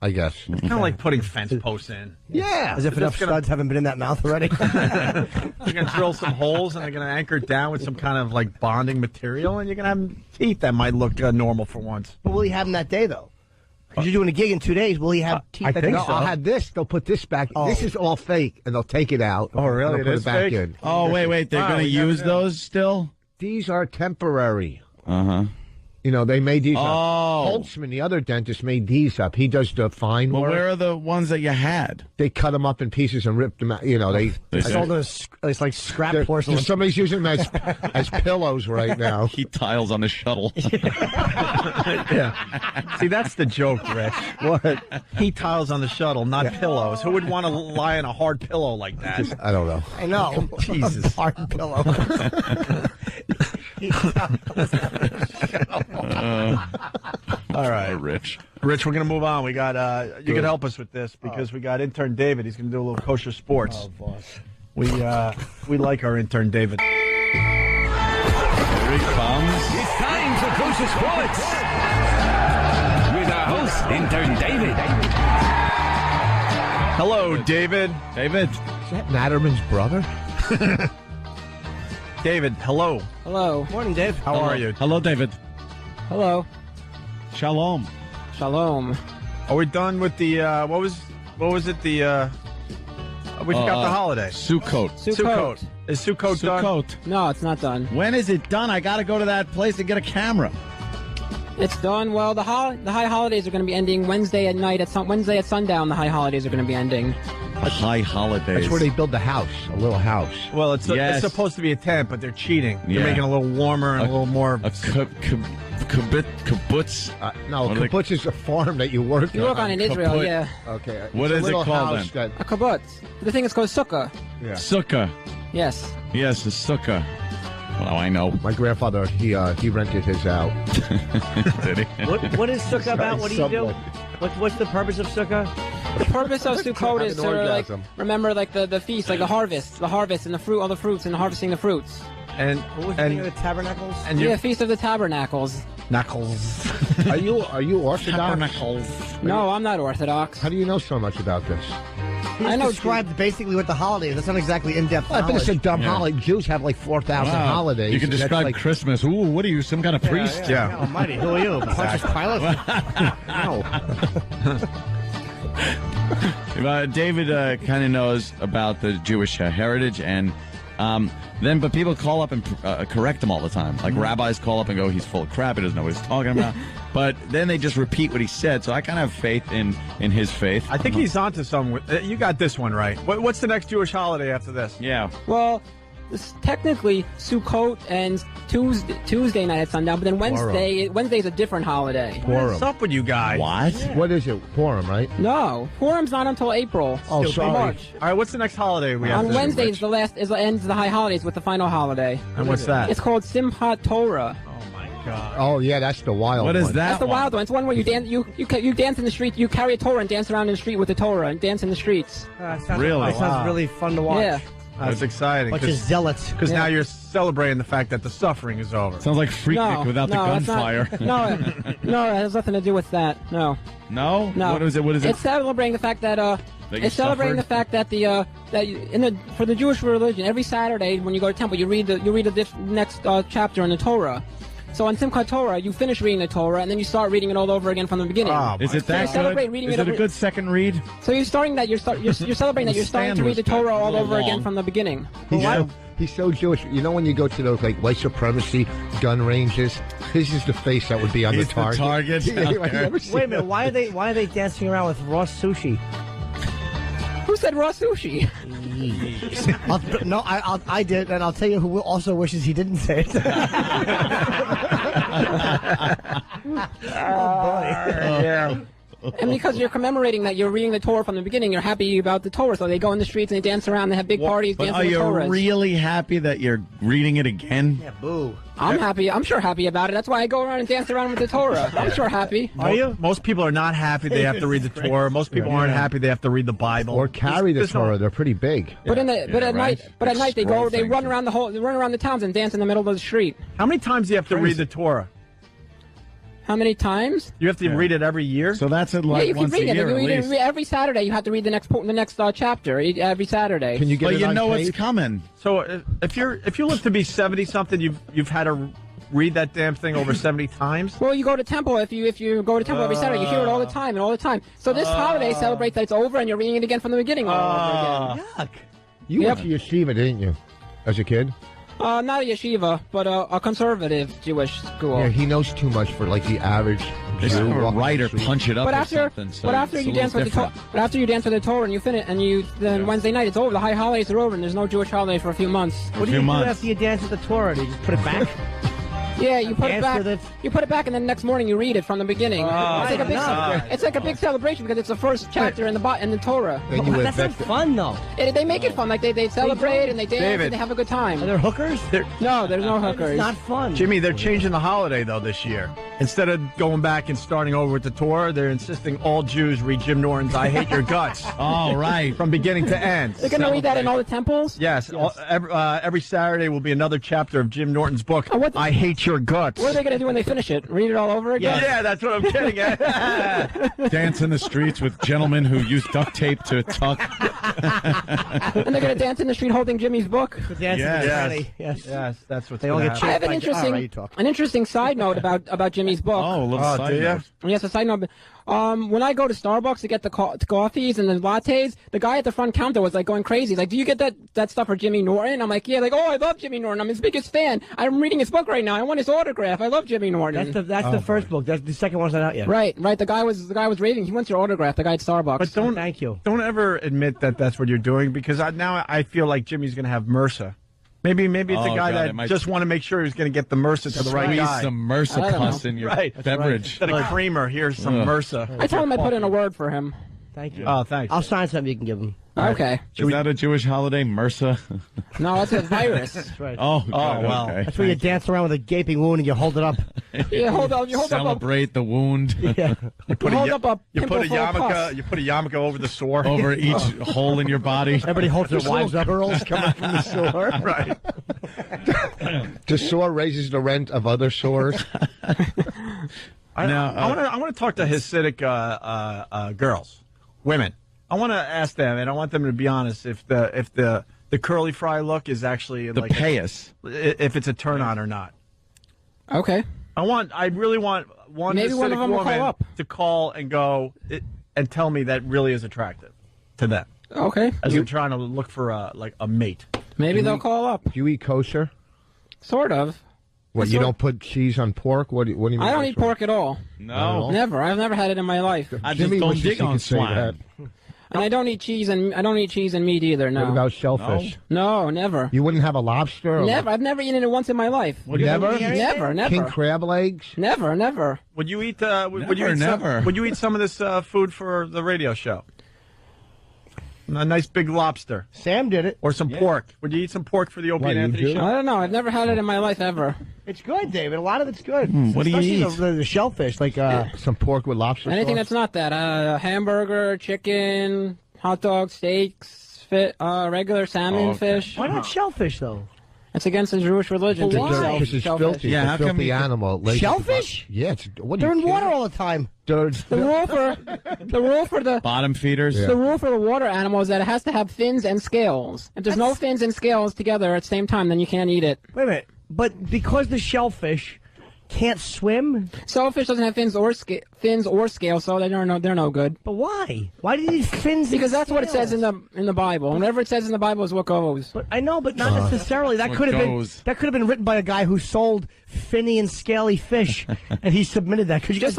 I guess. It's kind of like putting fence posts in. Yeah. As if enough studs haven't been in that mouth already. You're going to drill some holes, and they're going to anchor it down with some kind of bonding material, and you're going to have teeth that might look normal for once. But will he have them that day, though? Because you're doing a gig in 2 days. Will he have teeth? I that think day? so. I'll have this. They'll put this back. Oh. This is all fake, and they'll take it out. Oh, really? And they'll It put is it back fake? in. Oh, wait. They're going to use those still? These are temporary. Uh-huh. They made these up. Oh. Holtzman, the other dentist, made these up. He does the fine Well, work. where are the ones that you had? They cut them up in pieces and ripped them out. They sold them as it's like scrap porcelain. Somebody's using them as pillows right now. He tiles on the shuttle. Yeah. See, that's the joke, Rich. What? He tiles on the shuttle, not pillows. Who would want to lie on a hard pillow like that? I don't know. I know. Jesus. Hard pillow. All right. Rich. Rich, we're going to move on. We got, you can help us with this because we got intern David. He's going to do a little kosher sports. Oh, boss. We like our intern David. Here he comes. It's time for Kosher Sports with our host, Intern David. Hello, David. David. Is that Natterman's brother? David, hello. Hello. Morning, Dave. How are you? Hello, David. Hello. Shalom. Shalom. Are we done with the what was it? The we forgot the holiday. Sukkot. Sukkot. Is Sukkot done? Sukkot. No, it's not done. When is it done? I got to go to that place and get a camera. It's done. Well, the high holidays are going to be ending Wednesday at night. Wednesday at sundown, the high holidays are going to be ending. High holidays. That's where they build the house, a little house. Well, it's Yes. supposed to be a tent, but they're cheating. Yeah. They're making it a little warmer and a little more. A kibbutz. No, What are they- kibbutz is a farm that you work You work on in Israel, Kaput. yeah. Okay. What it's is a it little called house then? A kibbutz. The thing is called sukkah. Yeah. Sukkah. Yes. Yes, a sukkah. Well, I know. My grandfather, he rented his out. Did he? What is Sukkah about? What do you do? What's the purpose of Sukkah? The purpose of Sukkot is to like orgasm. remember like the feast, like the harvest and the fruit, all the fruits, and harvesting the fruits. And What was the thing of the Tabernacles? and Yeah, Feast of the Tabernacles. knuckles. Are you Orthodox? No, I'm not Orthodox. How do you know so much about this? I know. Described basically what the holiday is. That's not exactly in-depth I think it's a knowledge. dumb holiday. Jews have like 4,000 holidays. You can That's describe like, Christmas. Ooh, what are you, some kind of priest? Yeah. Almighty, who are you? Pontius Pilate? No. David kind of knows about the Jewish heritage, and but people call up and correct him all the time. Like rabbis call up and go, "He's full of crap. He doesn't know what he's talking about." But then they just repeat what he said. So I kind of have faith in his faith. I think he's onto something. You got this one right. What's the next Jewish holiday after this? Yeah. Well, it's technically Sukkot and Tuesday night at sundown, but then Wednesday's a different holiday. Purim. What's up with you guys? What? Yeah. What is it? Purim, right? No, Purim's not until April. Oh, Still sorry. March. All right, what's the next holiday we have? On to do, Wednesday Rich? ends the high holidays with the final holiday. And what's that? It's called Simchat Torah. God. Oh, yeah, that's the wild one. What is that? That's the wild one. It's one where you dance. You dance in the street. You carry a Torah and dance around in the street with the Torah and dance in the streets. Really? That sounds really fun to watch. Yeah. That's exciting. Bunch of zealots. Because now you're celebrating the fact that the suffering is over. Sounds like Freaknik without the that's gunfire. Not, no, it has nothing to do with that. No. No? No. What is it? What is it? It's celebrating the fact that you it's celebrating suffered? the fact that for the Jewish religion, every Saturday when you go to temple, you read the next chapter in the Torah. So on Simchat Torah, you finish reading the Torah and then you start reading it all over again from the beginning. Is it that celebrate good? reading Is it a good second read? So you're starting that you're celebrating that you're starting to read the Torah all over again from the beginning. He's so Jewish. You know when you go to those like white supremacy gun ranges, his is the face that would be on He's the target. Wait a minute. Why are they dancing around with raw sushi? Who said raw sushi? I did, and I'll tell you who also wishes he didn't say it. Oh boy! Yeah. And because you're commemorating that you're reading the Torah from the beginning, you're happy about the Torah. So they go in the streets and they dance around. They have big parties. But dancing are the you Torahs. really happy that you're reading it again? Yeah, boo. I'm happy. I'm sure happy about it. That's why I go around and dance around with the Torah. I'm sure happy. Are you? Most people are not happy they have to read the Torah. Most people aren't happy they have to read the Bible. Or carry the Torah. They're pretty big. But at night they run around the towns and dance in the middle of the street. How many times do you have to read the Torah? How many times? You have to read it every year. So that's it. Yeah, Like you once keep a reading year it. at least. Every Saturday you have to read the next chapter every Saturday. Can you get But it you on know tape? it's coming. So if you live to be 70 something, you've had to read that damn thing over 70 times. Well, you go to temple. If you go to temple every Saturday, you hear it all the time and all the time. So this holiday celebrates that it's over and you're reading it again from the beginning all over again. Yuck. You went to yeshiva, didn't you, as a kid? Not a yeshiva, but a conservative Jewish school. Yeah, he knows too much for like the average They Jew. should walking write the or street. punch it up But or after, something. So but after it's you a dance little with the different. but after you dance with the Torah and you finish, then Wednesday night it's over. The high holidays are over, and there's no Jewish holiday for a few months. What do you do after you dance with the Torah? Do you just put it back? Yeah, you put it Dance back. with it? You put it back, and then next morning you read it from the beginning. It's like a big celebration because it's the first chapter in the Torah. Then you That's not fun, though. They make it fun. Like they celebrate and they dance David. and they have a good time. Are there hookers? No, there's no hookers. It's not fun. Jimmy, they're changing the holiday though this year. Instead of going back and starting over with the Torah, they're insisting all Jews read Jim Norton's "I Hate Your Guts." Oh, right. From beginning to end. They're going to read that in all the temples? Yes. Every Saturday will be another chapter of Jim Norton's book, "I Hate Your Guts." What are they going to do when they finish it? Read it all over again? Yeah, that's what I'm getting at. Dance in the streets with gentlemen who use duct tape to tuck. And they're going to dance in the street holding Jimmy's book? Yes, that's what they all get I chased have by an interesting side note about Jimmy's book. Oh, a little side do you? note. Yes, a side note. When I go to Starbucks to get the coffees and the lattes, the guy at the front counter was like going crazy. He's like, "Do you get that stuff for Jimmy Norton?" I'm like, "Yeah." Like, "Oh, I love Jimmy Norton. I'm his biggest fan. I'm reading his book right now. I want his autograph. I love Jimmy Norton." That's the first book. That's the second one's not out yet. Right. The guy was raving. He wants your autograph. The guy at Starbucks. But don't Thank you. Don't ever admit that that's what you're doing, because now I feel like Jimmy's going to have MRSA. Maybe it's a Oh, guy God, that it might- just want to make sure he's going to get the MRSA to the right Squeeze guy. some MRSA I don't pus know. in your Right. beverage. Instead of creamer, here's some Ugh. MRSA. I told him I put in a word for him. Thank you. Oh, thanks. I'll sign something you can give him. Okay. Is that a Jewish holiday, MRSA? No, that's a virus. That's right. Oh, good, well. okay. That's where you dance around with a gaping wound and you hold it up. Yeah, hold up. You hold Celebrate the wound. Yeah. You put hold up a you pimple put a full of pus. yarmulke. You put a yarmulke over the sore. Over each hole in your body. Everybody holds their wives up. Curls coming from the sore. Right. The sore raises the rent of other sores. I want to talk to Hasidic girls, women. I want to ask them, and I want them to be honest if the curly fry look is actually The like payas. if it's a turn on or not. Okay. I really want one Maybe Hasidic one of them will woman call up. to call and go and tell me that really is attractive to them. Okay. As they're trying to look for a mate. Maybe they'll call up. Do you eat kosher? Sort of. What, you don't put cheese on pork? What do you mean? I don't eat pork at all. No. Never. I've never had it in my life. I just Jimmy don't wishes dig he on could say swine. that. And I don't eat cheese and meat either. No. What about shellfish? No, never. You wouldn't have a lobster? Or Never. I've never eaten it once in my life. Never? Never. King crab legs? Never. Would you eat? Would you eat some of this food for the radio show? A nice big lobster. Sam did it. Or some pork. Would you eat some pork for the Opie and Anthony show? I don't know. I've never had it in my life ever. It's good, David. A lot of it's good. What do you Especially eat? The shellfish, like some pork with lobster Anything sauce? that's not that. Hamburger, chicken, hot dog, steaks, regular salmon, fish. Why not shellfish though? It's against the Jewish religion. to eat Because it's shellfish. filthy. Yeah, it's how a come filthy you can- animal. Shellfish? Yeah, what They're are you in water kidding? all the time. The Bottom feeders. The rule for the water animal is that it has to have fins and scales. If there's no fins and scales together at the same time, then you can't eat it. Wait a minute. But because the shellfish can't swim? Shellfish doesn't have fins or scales, so they're no good. But why? Why do you need fins? Because and that's what it says in the Bible. Whenever it says in the Bible is what goes. But I know, but not necessarily. That what could have goes. been written by a guy who sold finny and scaly fish, and he submitted that. Could you Just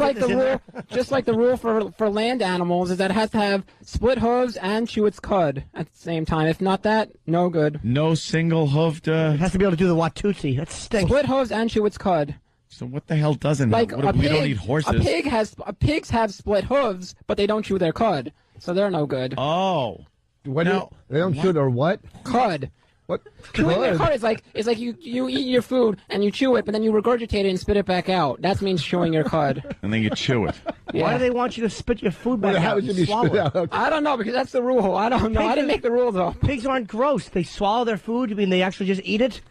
like the rule for land animals is that it has to have split hooves and chew its cud at the same time. If not that, no good. No single hoofed. It has to be able to do the Watusi. That stinks. Split hooves and chew its cud. So what the hell doesn't? Like What if we don't eat horses? Pigs have split hooves, but they don't chew their cud, so they're no good. Oh, What they don't chew their what? Cud. What? Chewing your cud is like you eat your food and you chew it, but then you regurgitate it and spit it back out. That means chewing your cud. And then you chew it. Why do they want you to spit your food back out and swallow it? I don't know, because that's the rule. I don't know. I didn't make the rules up. Pigs aren't gross. They swallow their food. You mean they actually just eat it?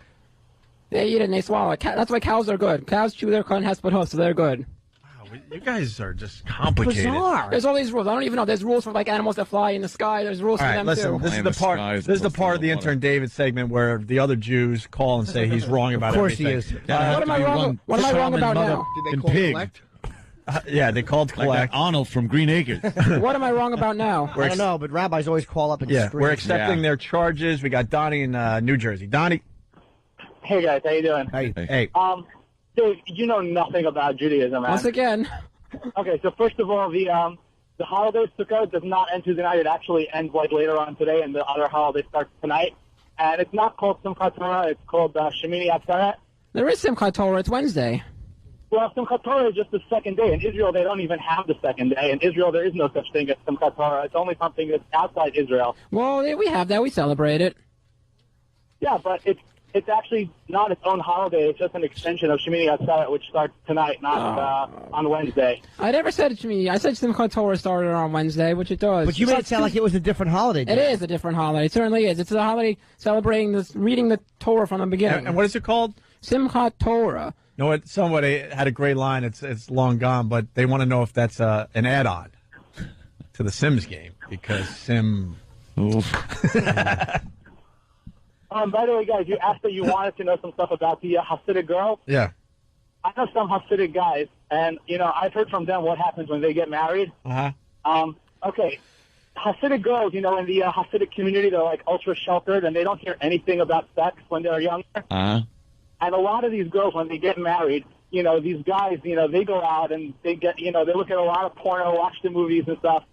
They eat it and they swallow it. That's why cows are good. Cows chew their cud and have split hooves, so they're good. Wow, you guys are just complicated. Bizarre. There's all these rules. I don't even know. There's rules for like animals that fly in the sky. There's rules All for right, them listen. too. This is In the the part. skies, This is the above part of the the water. intern David segment where the other Jews call and say he's wrong about Of course everything. he is. What am I wrong? What am I wrong about now? Did they And call pig. collect? Yeah, they called Like collect. that Arnold from Green Acres. What am I wrong about now? I don't know, but rabbis always call up and Yeah, scream. we're accepting Yeah. their charges. We got Donnie in New Jersey. Donnie. Hey guys, how you doing? Hey. Dave, you know nothing about Judaism, man. Once again, Okay, so first of all, the holiday Sukkot does not end Tuesday night. It actually ends like later on today, and the other holiday starts tonight. And it's not called Simchat Torah. It's called Shemini Atzeret. there is Simchat Torah. It's Wednesday. Well, Simchat Torah is just the second day. In Israel, they don't even have the second day. In Israel, there is no such thing as Simchat Torah. It's only something that's outside Israel. Well, we have that. We celebrate it. Yeah, but it's actually not its own holiday. It's just an extension of Shemini Atzeret, which starts tonight, not on Wednesday. I never said it to me. I said Simchat Torah started on Wednesday, which it does. But you made it sound like it was a different holiday. It is a different holiday. It certainly is. It's a holiday celebrating this, reading the Torah from the beginning. And what is it called? Simchat Torah. You know what? Somebody had a great line. It's long gone, but they want to know if that's an add-on to the Sims game because Sim. By the way, guys, you asked that you wanted to know some stuff about the Hasidic girls. Yeah. I know some Hasidic guys, and, I've heard from them what happens when they get married. Okay, Hasidic girls, in the Hasidic community, they're like ultra sheltered, and they don't hear anything about sex when they're younger. And a lot of these girls, when they get married, these guys, they go out and they get, they look at a lot of porno, watch the movies and stuff,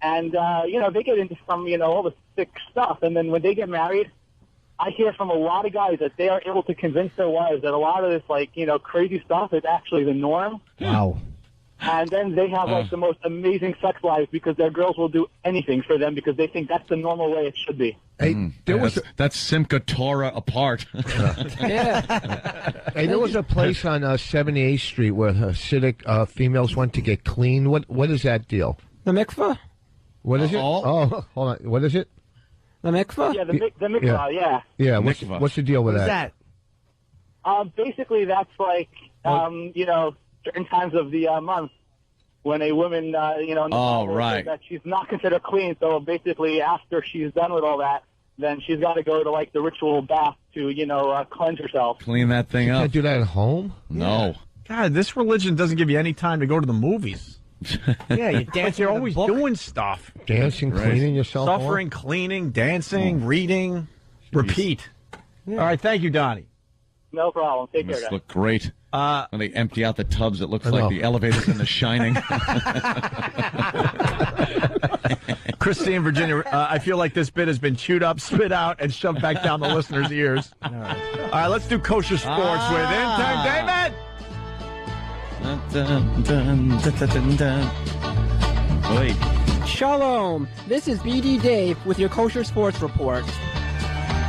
and, they get into some, all the sick stuff. And then when they get married, I hear from a lot of guys that they are able to convince their wives that a lot of this, crazy stuff is actually the norm. Wow. And then they have like the most amazing sex lives because their girls will do anything for them because they think that's the normal way it should be. Hey, that's Simcha Torah apart. Hey, there was a place on 78th Street where Hasidic females went to get clean. What is that deal? The mikvah? What is it? Oh, hold on. What is it? The mikvah? Yeah, the mikvah, yeah. Yeah, what's the deal with What is that? Basically, that's like, certain times of the month when a woman, in the Bible says that she's not considered clean. So basically, after she's done with all that, then she's got to go to like the ritual bath to, cleanse herself. Clean that thing You up. can't do that at home? No. God, this religion doesn't give you any time to go to the movies. Yeah, you dance. You're always doing stuff. Dancing, cleaning yourself off? Suffering, cleaning, dancing, reading, repeat. All right, thank you, Donnie. No problem. Take care, Must guys. look great. When they empty out the tubs, it looks like the elevators in The Shining. Christine, Virginia, I feel like this bit has been chewed up, spit out, and shoved back down the listeners' ears. All right, let's do Kosher Sports with Intern David. Wait. Shalom. This is BD Dave with your Kosher Sports Report.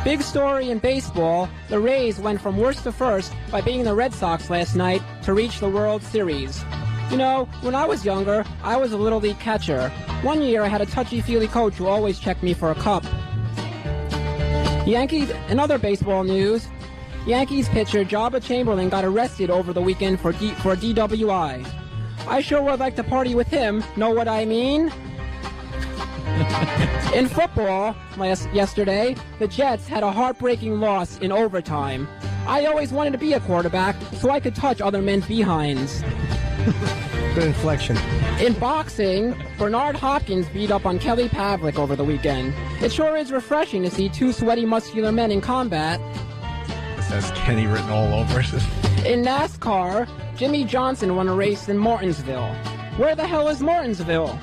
Big story in baseball, the Rays went from worst to first by beating the Red Sox last night to reach the World Series. You know, when I was younger, I was a Little League catcher. One year I had a touchy-feely coach who always checked me for a cup. Yankees, in other baseball news, Yankees pitcher Jabba Chamberlain got arrested over the weekend for DWI. I sure would like to party with him, know what I mean? In football, yesterday, the Jets had a heartbreaking loss in overtime. I always wanted to be a quarterback so I could touch other men's behinds. Good inflection. In boxing, Bernard Hopkins beat up on Kelly Pavlik over the weekend. It sure is refreshing to see two sweaty, muscular men in combat. This has Kenny written all over it. In NASCAR, Jimmy Johnson won a race in Martinsville. Where the hell is Martinsville?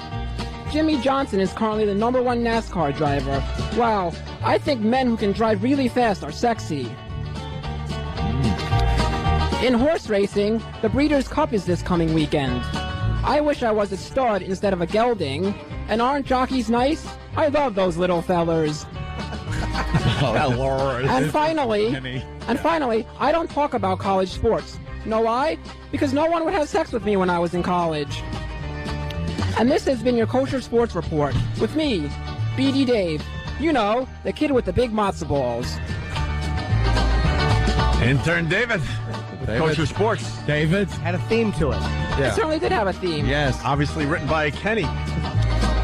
Jimmy Johnson is currently the #1 NASCAR driver. Wow, I think men who can drive really fast are sexy. In horse racing, the Breeders' Cup is this coming weekend. I wish I was a stud instead of a gelding. And aren't jockeys nice? I love those little fellers. And finally, I don't talk about college sports. Know why? Because no one would have sex with me when I was in college. And this has been your Kosher Sports Report with me, BD Dave. You know, the kid with the big matzo balls. Intern David. Kosher Sports. David. Had a theme to it. It certainly did have a theme. Yes. Obviously written by Kenny.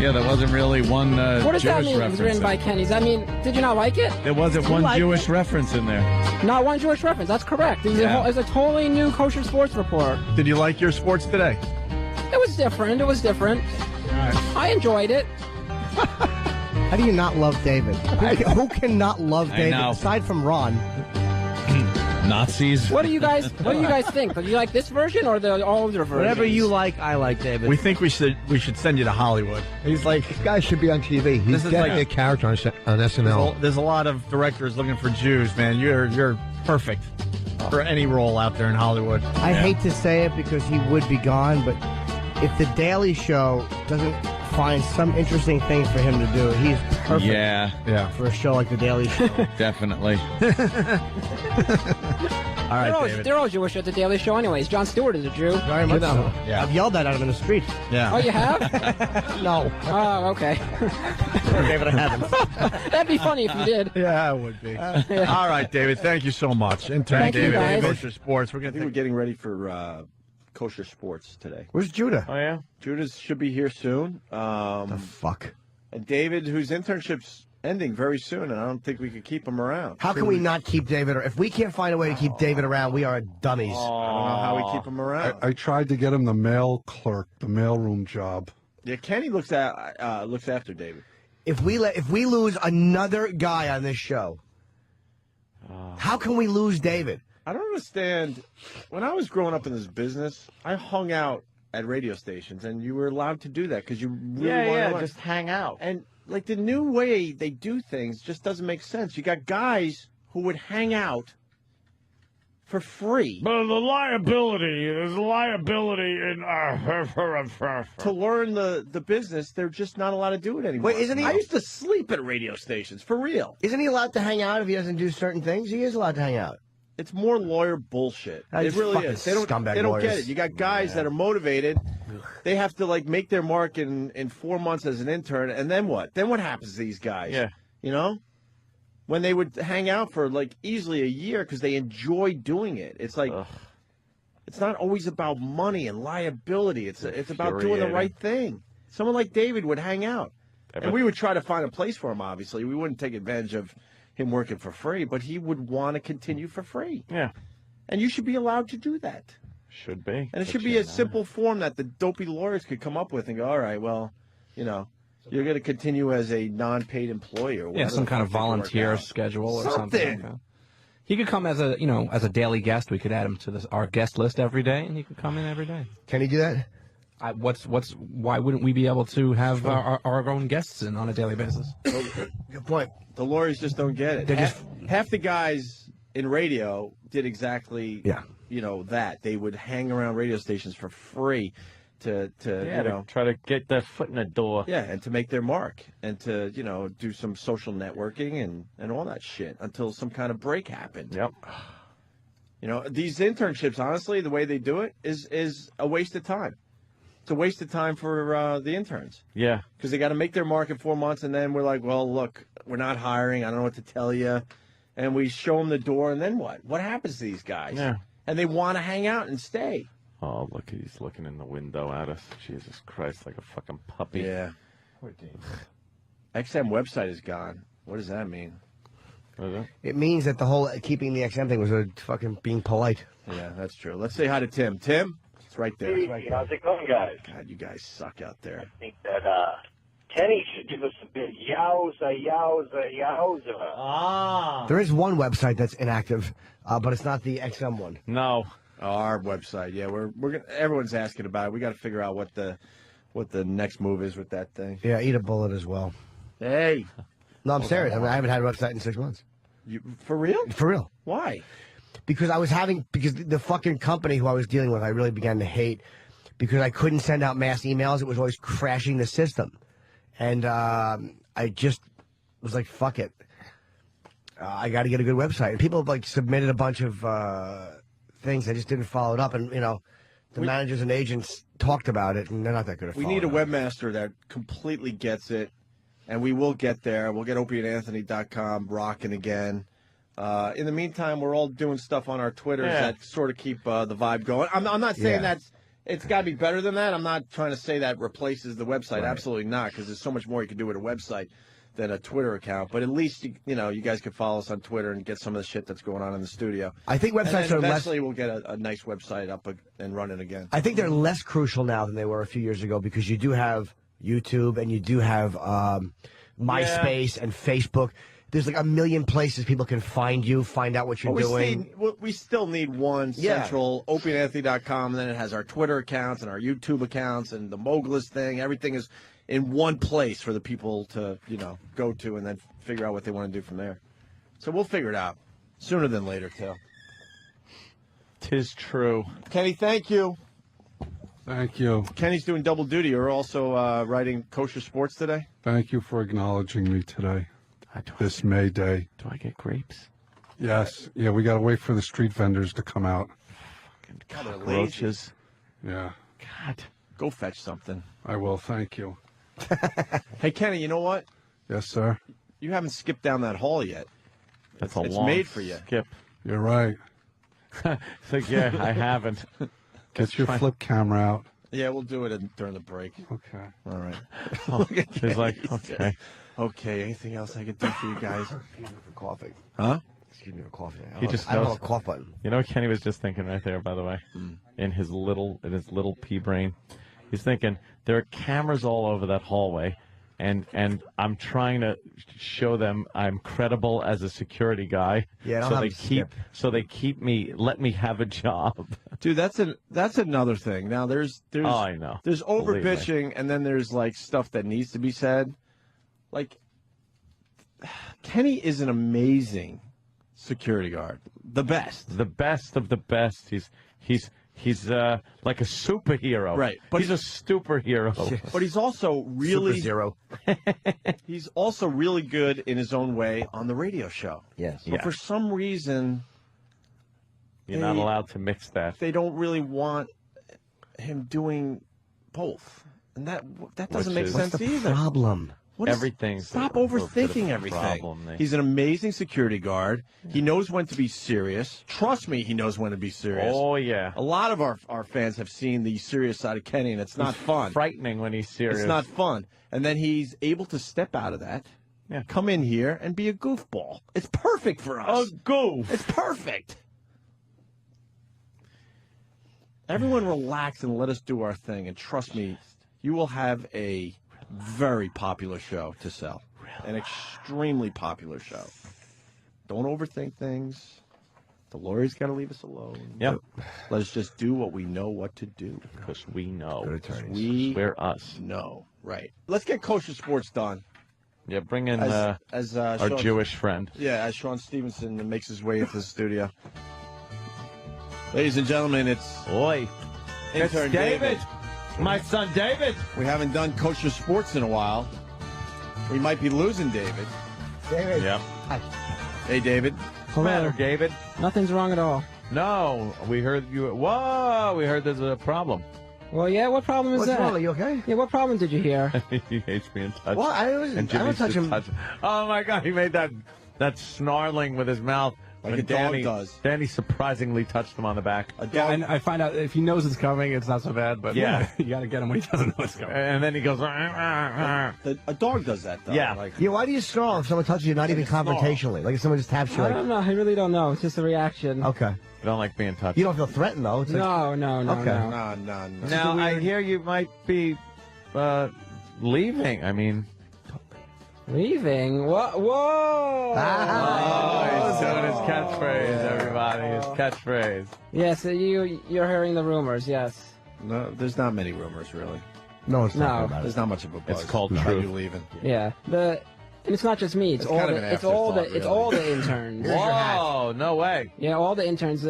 Yeah, there wasn't really one What does Jewish that mean? It reference. was written by Kenny's. I mean, did you not like it? There wasn't one Jewish reference in there. Not one Jewish reference. That's correct. It was a totally new Kosher Sports Report. Did you like your sports today? It was different. I enjoyed it. How do you not love David? Who can not love David know. aside from Ron? Nazis. What do you guys think? Do you like this version or the older version? Whatever you like, I like, David. We think we should send you to Hollywood. He's like, this guy should be on TV. He's definitely a character on SNL. There's a lot of directors looking for Jews, man. You're perfect for any role out there in Hollywood. I hate to say it because he would be gone, but if The Daily Show doesn't find some interesting thing for him to do, he's perfect. Yeah. For a show like The Daily Show. Definitely. All right, David. They're all Jewish at the Daily Show, anyways. Jon Stewart is a Jew. Very much so. Yeah. I've yelled that at him in the street. Yeah. Oh, you have? No. Oh, okay. David, I haven't. That'd be funny if you did. Yeah, it would be. All right, David. Thank you so much. Intern Thank you, David, guys. Kosher Sports. I think we're getting ready for Kosher Sports today. Where's Judah? Oh, yeah? Judah should be here soon. The fuck? And David, whose internship's ending very soon, and I don't think we could keep him around. How can we not keep David? If we can't find a way to keep David around, we are dummies. I don't know how we keep him around. I tried to get him the mail clerk, the mailroom job. Yeah, Kenny looks after David. If we lose another guy on this show, how can we lose David? I don't understand. When I was growing up in this business, I hung out at radio stations, and you were allowed to do that because you really wanted to just hang out. And like the new way they do things just doesn't make sense. You got guys who would hang out for free. But the liability, there's liability in To learn the business, they're just not allowed to do it anymore. Wait, isn't he? I used to sleep at radio stations, for real. Isn't he allowed to hang out if he doesn't do certain things? He is allowed to hang out. It's more lawyer bullshit. Ah, It these really fucking is. They don't scumbag get lawyers. it. You got guys that are motivated. They have to like make their mark in 4 months as an intern, and then what? Then what happens to these guys? Yeah. You know? When they would hang out for like easily a year because they enjoy doing it. It's like it's not always about money and liability. It's about doing the right thing. Someone like David would hang out. And we would try to find a place for him, obviously. We wouldn't take advantage of him working for free, but he would want to continue for free. Yeah. And you should be allowed to do that. Should be. And it should be a simple form that the dopey lawyers could come up with and go, all right, well, you know, you're going to continue as a non-paid employee or whatever. Yeah, some kind of volunteer schedule or something like that. He could come as a daily guest. We could add him to our guest list every day, and he could come in every day. Can he do that? Why wouldn't we be able to have our own guests in on a daily basis? Good point. The lawyers just don't get it. Half the guys in radio did exactly, that. They would hang around radio stations for free to try to get their foot in the door. Yeah, and to make their mark and to, do some social networking and all that shit until some kind of break happened. Yep. These internships, honestly, the way they do it is a waste of time. It's a waste of time for the interns. Yeah. Because they got to make their mark in 4 months, and then we're like, well, look, we're not hiring. I don't know what to tell you. And we show them the door, and then what? What happens to these guys? Yeah. And they want to hang out and stay. Oh, look, he's looking in the window at us. Jesus Christ, like a fucking puppy. Yeah. XM website is gone. What does that mean? What is it? It means that the whole keeping the XM thing was a fucking being polite. Yeah, that's true. Let's say hi to Tim. Tim? It's right there. Hey, how's it going, guys? God, you guys suck out there. I think that Kenny should give us a big yowza. There is one website that's inactive, but it's not the XM one. No. Our website, yeah, we're gonna, everyone's asking about it. We got to figure out what the next move is with that thing. Yeah, eat a bullet as well. Hey, no, I'm serious. I mean, I haven't had a website in 6 months. You for real? For real. Why? Because the fucking company who I was dealing with, I really began to hate because I couldn't send out mass emails. It was always crashing the system, and I just was like, fuck it. I got to get a good website. And people like submitted a bunch of things. I just didn't follow it up. And, the managers and agents talked about it, and they're not that good at We following need a up. webmaster that completely gets it, and we will get there. We'll get opieandanthony.com rocking again. In the meantime, we're all doing stuff on our Twitters that sort of keep the vibe going. I'm not saying it's got to be better than that. I'm not trying to say that replaces the website. Right. Absolutely not, because there's so much more you can do with a website than a Twitter account. But at least you guys can follow us on Twitter and get some of the shit that's going on in the studio. I think websites and are less. eventually we'll get a nice website up and running again. I think they're less crucial now than they were a few years ago because you do have YouTube and you do have MySpace and Facebook. There's like a million places people can find you, find out what you're doing. We still need one central opieandanthony.com, and then it has our Twitter accounts and our YouTube accounts and the Moglist thing. Everything is in one place for the people to, go to and then figure out what they want to do from there. So we'll figure it out sooner than later, too. 'Tis true. Kenny, thank you. Thank you. Kenny's doing double duty. You're also writing Kosher Sports today? Thank you for acknowledging me today, this May Day. Do I get grapes? Yes. Yeah, we got to wait for the street vendors to come out. Fucking cockroaches. Yeah. God. Go fetch something. I will. Thank you. Hey, Kenny, you know what? Yes, sir. You haven't skipped down that hall yet. That's it's long made for you. skip. You're right. It's like, yeah, I haven't. Get your flip camera out. Yeah, we'll do it during the break. Okay. All right. He's like, okay. Okay, anything else I can do for you guys? Excuse me for coughing. Huh? Excuse me for coughing. He just I don't knows. have a cough button. You know what Kenny was just thinking right there, by the way? In his little pea brain. He's thinking, there are cameras all over that hallway, and I'm trying to show them I'm credible as a security guy. Yeah, so they keep me, let me have a job. Dude, that's another thing. Now there's Oh, I know. There's over Believe me. bitching, and then there's like stuff that needs to be said. Like Kenny is an amazing security guard. The best. The best of the best. He's like a superhero. Right. But he's a superhero. But he's also really Super-Zero. He's also really good in his own way on the radio show. Yes. But for some reason, You're not allowed to mix that. they don't really want him doing both, and that doesn't make sense either. Problem. Stop overthinking everything. He's an amazing security guard. He knows when to be serious. Trust me, he knows when to be serious. Oh, yeah. A lot of our fans have seen the serious side of Kenny, and it's not fun. Frightening when he's serious. It's not fun. And then he's able to step out of that, come in here, and be a goofball. It's perfect for us. A goof. It's perfect. Everyone relax and let us do our thing. And trust me, you will have a very popular show to sell. An extremely popular show. Don't overthink things. The lawyers got to leave us alone. Yep. Let us just do what we know what to do. Because we know. Good attorneys. We're us. No. Right. Let's get Kosher Sports done. Yeah, bring in our Sean, Jewish friend. Yeah, as Sean Stevenson makes his way into the studio. Ladies and gentlemen, it's Intern It's David. My son David. We haven't done Kosher Sports in a while. We might be losing David. David. Yep. Hey, David. What's the matter, David? Nothing's wrong at all. No, we heard you. Whoa, we heard there's a problem. Well, yeah, what problem is What's that? wrong? Are you okay? Yeah, what problem did you hear? He hates being touched. Well, I And don't Jimmy's touch just him. Oh my God, he made that snarling with his mouth. Like when a dog Danny, does. Danny surprisingly touched him on the back. Yeah, and I find out if he knows it's coming, it's not so bad. But Yeah. you got to get him when he doesn't know it's coming. And then he goes. A dog does that, though. Yeah. Like, Yeah, why do you snarl if someone touches you, not even confrontationally? Like if someone just taps you, I like, don't know. I really don't know. It's just a reaction. okay. You don't like being touched. You don't feel threatened, though. It's like, No. Okay. No. no. Now I hear you might be leaving. I mean, Leaving? What? Whoa! he's doing his catchphrase. Everybody, his catchphrase. Yes, you're hearing the rumors. Yes. No, there's not many rumors, really. No, it's No. not about There's it. not much of a buzz. It's called about truth. you leaving. Yeah. And it's not just me. It's It's all kind of the. an It's all the. afterthought, It's really. all the interns. Whoa! No way. Yeah, all the interns,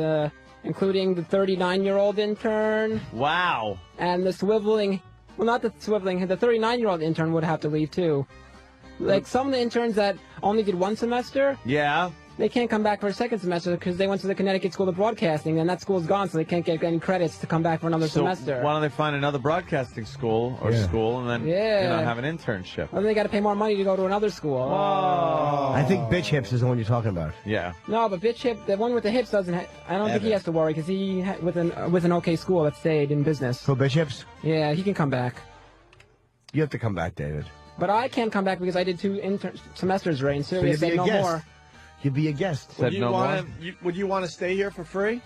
including the 39-year-old intern Wow. and the swiveling. Well, not the swiveling. The 39-year-old intern would have to leave too. Like some of the interns that only did one semester, Yeah. they can't come back for a second semester because they went to the Connecticut School of Broadcasting, and that school's gone, so they can't get any credits to come back for another So semester. why don't they find another broadcasting school or school and then Yeah. have an internship? Well, they got to pay more money to go to another school. Whoa. I think Bitch Hips is the one you're talking about. Yeah. No, but Bitch Hip, the one with the hips doesn't. I don't think he Evan. has to worry because he with an okay school that stayed in business. So Bitch Hips, Yeah, he can come back. you have to come back, David. But I can't come back because I did 2 semesters right, and So Sirius you'd be said a no guest. more. You'd be a guest. Said no more. Would you want to stay here for free?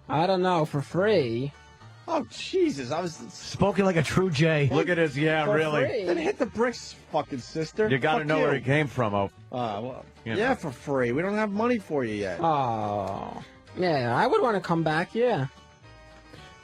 I don't know, for free. Oh, Jesus. I was... Spoken like a true J. Look at his, yeah, For really. free. Then hit the bricks, fucking sister. You got to Fuck know you. where he came from, Oh. Well, You yeah, know. for free. We don't have money for you yet. Oh, yeah, I would want to come back. Yeah.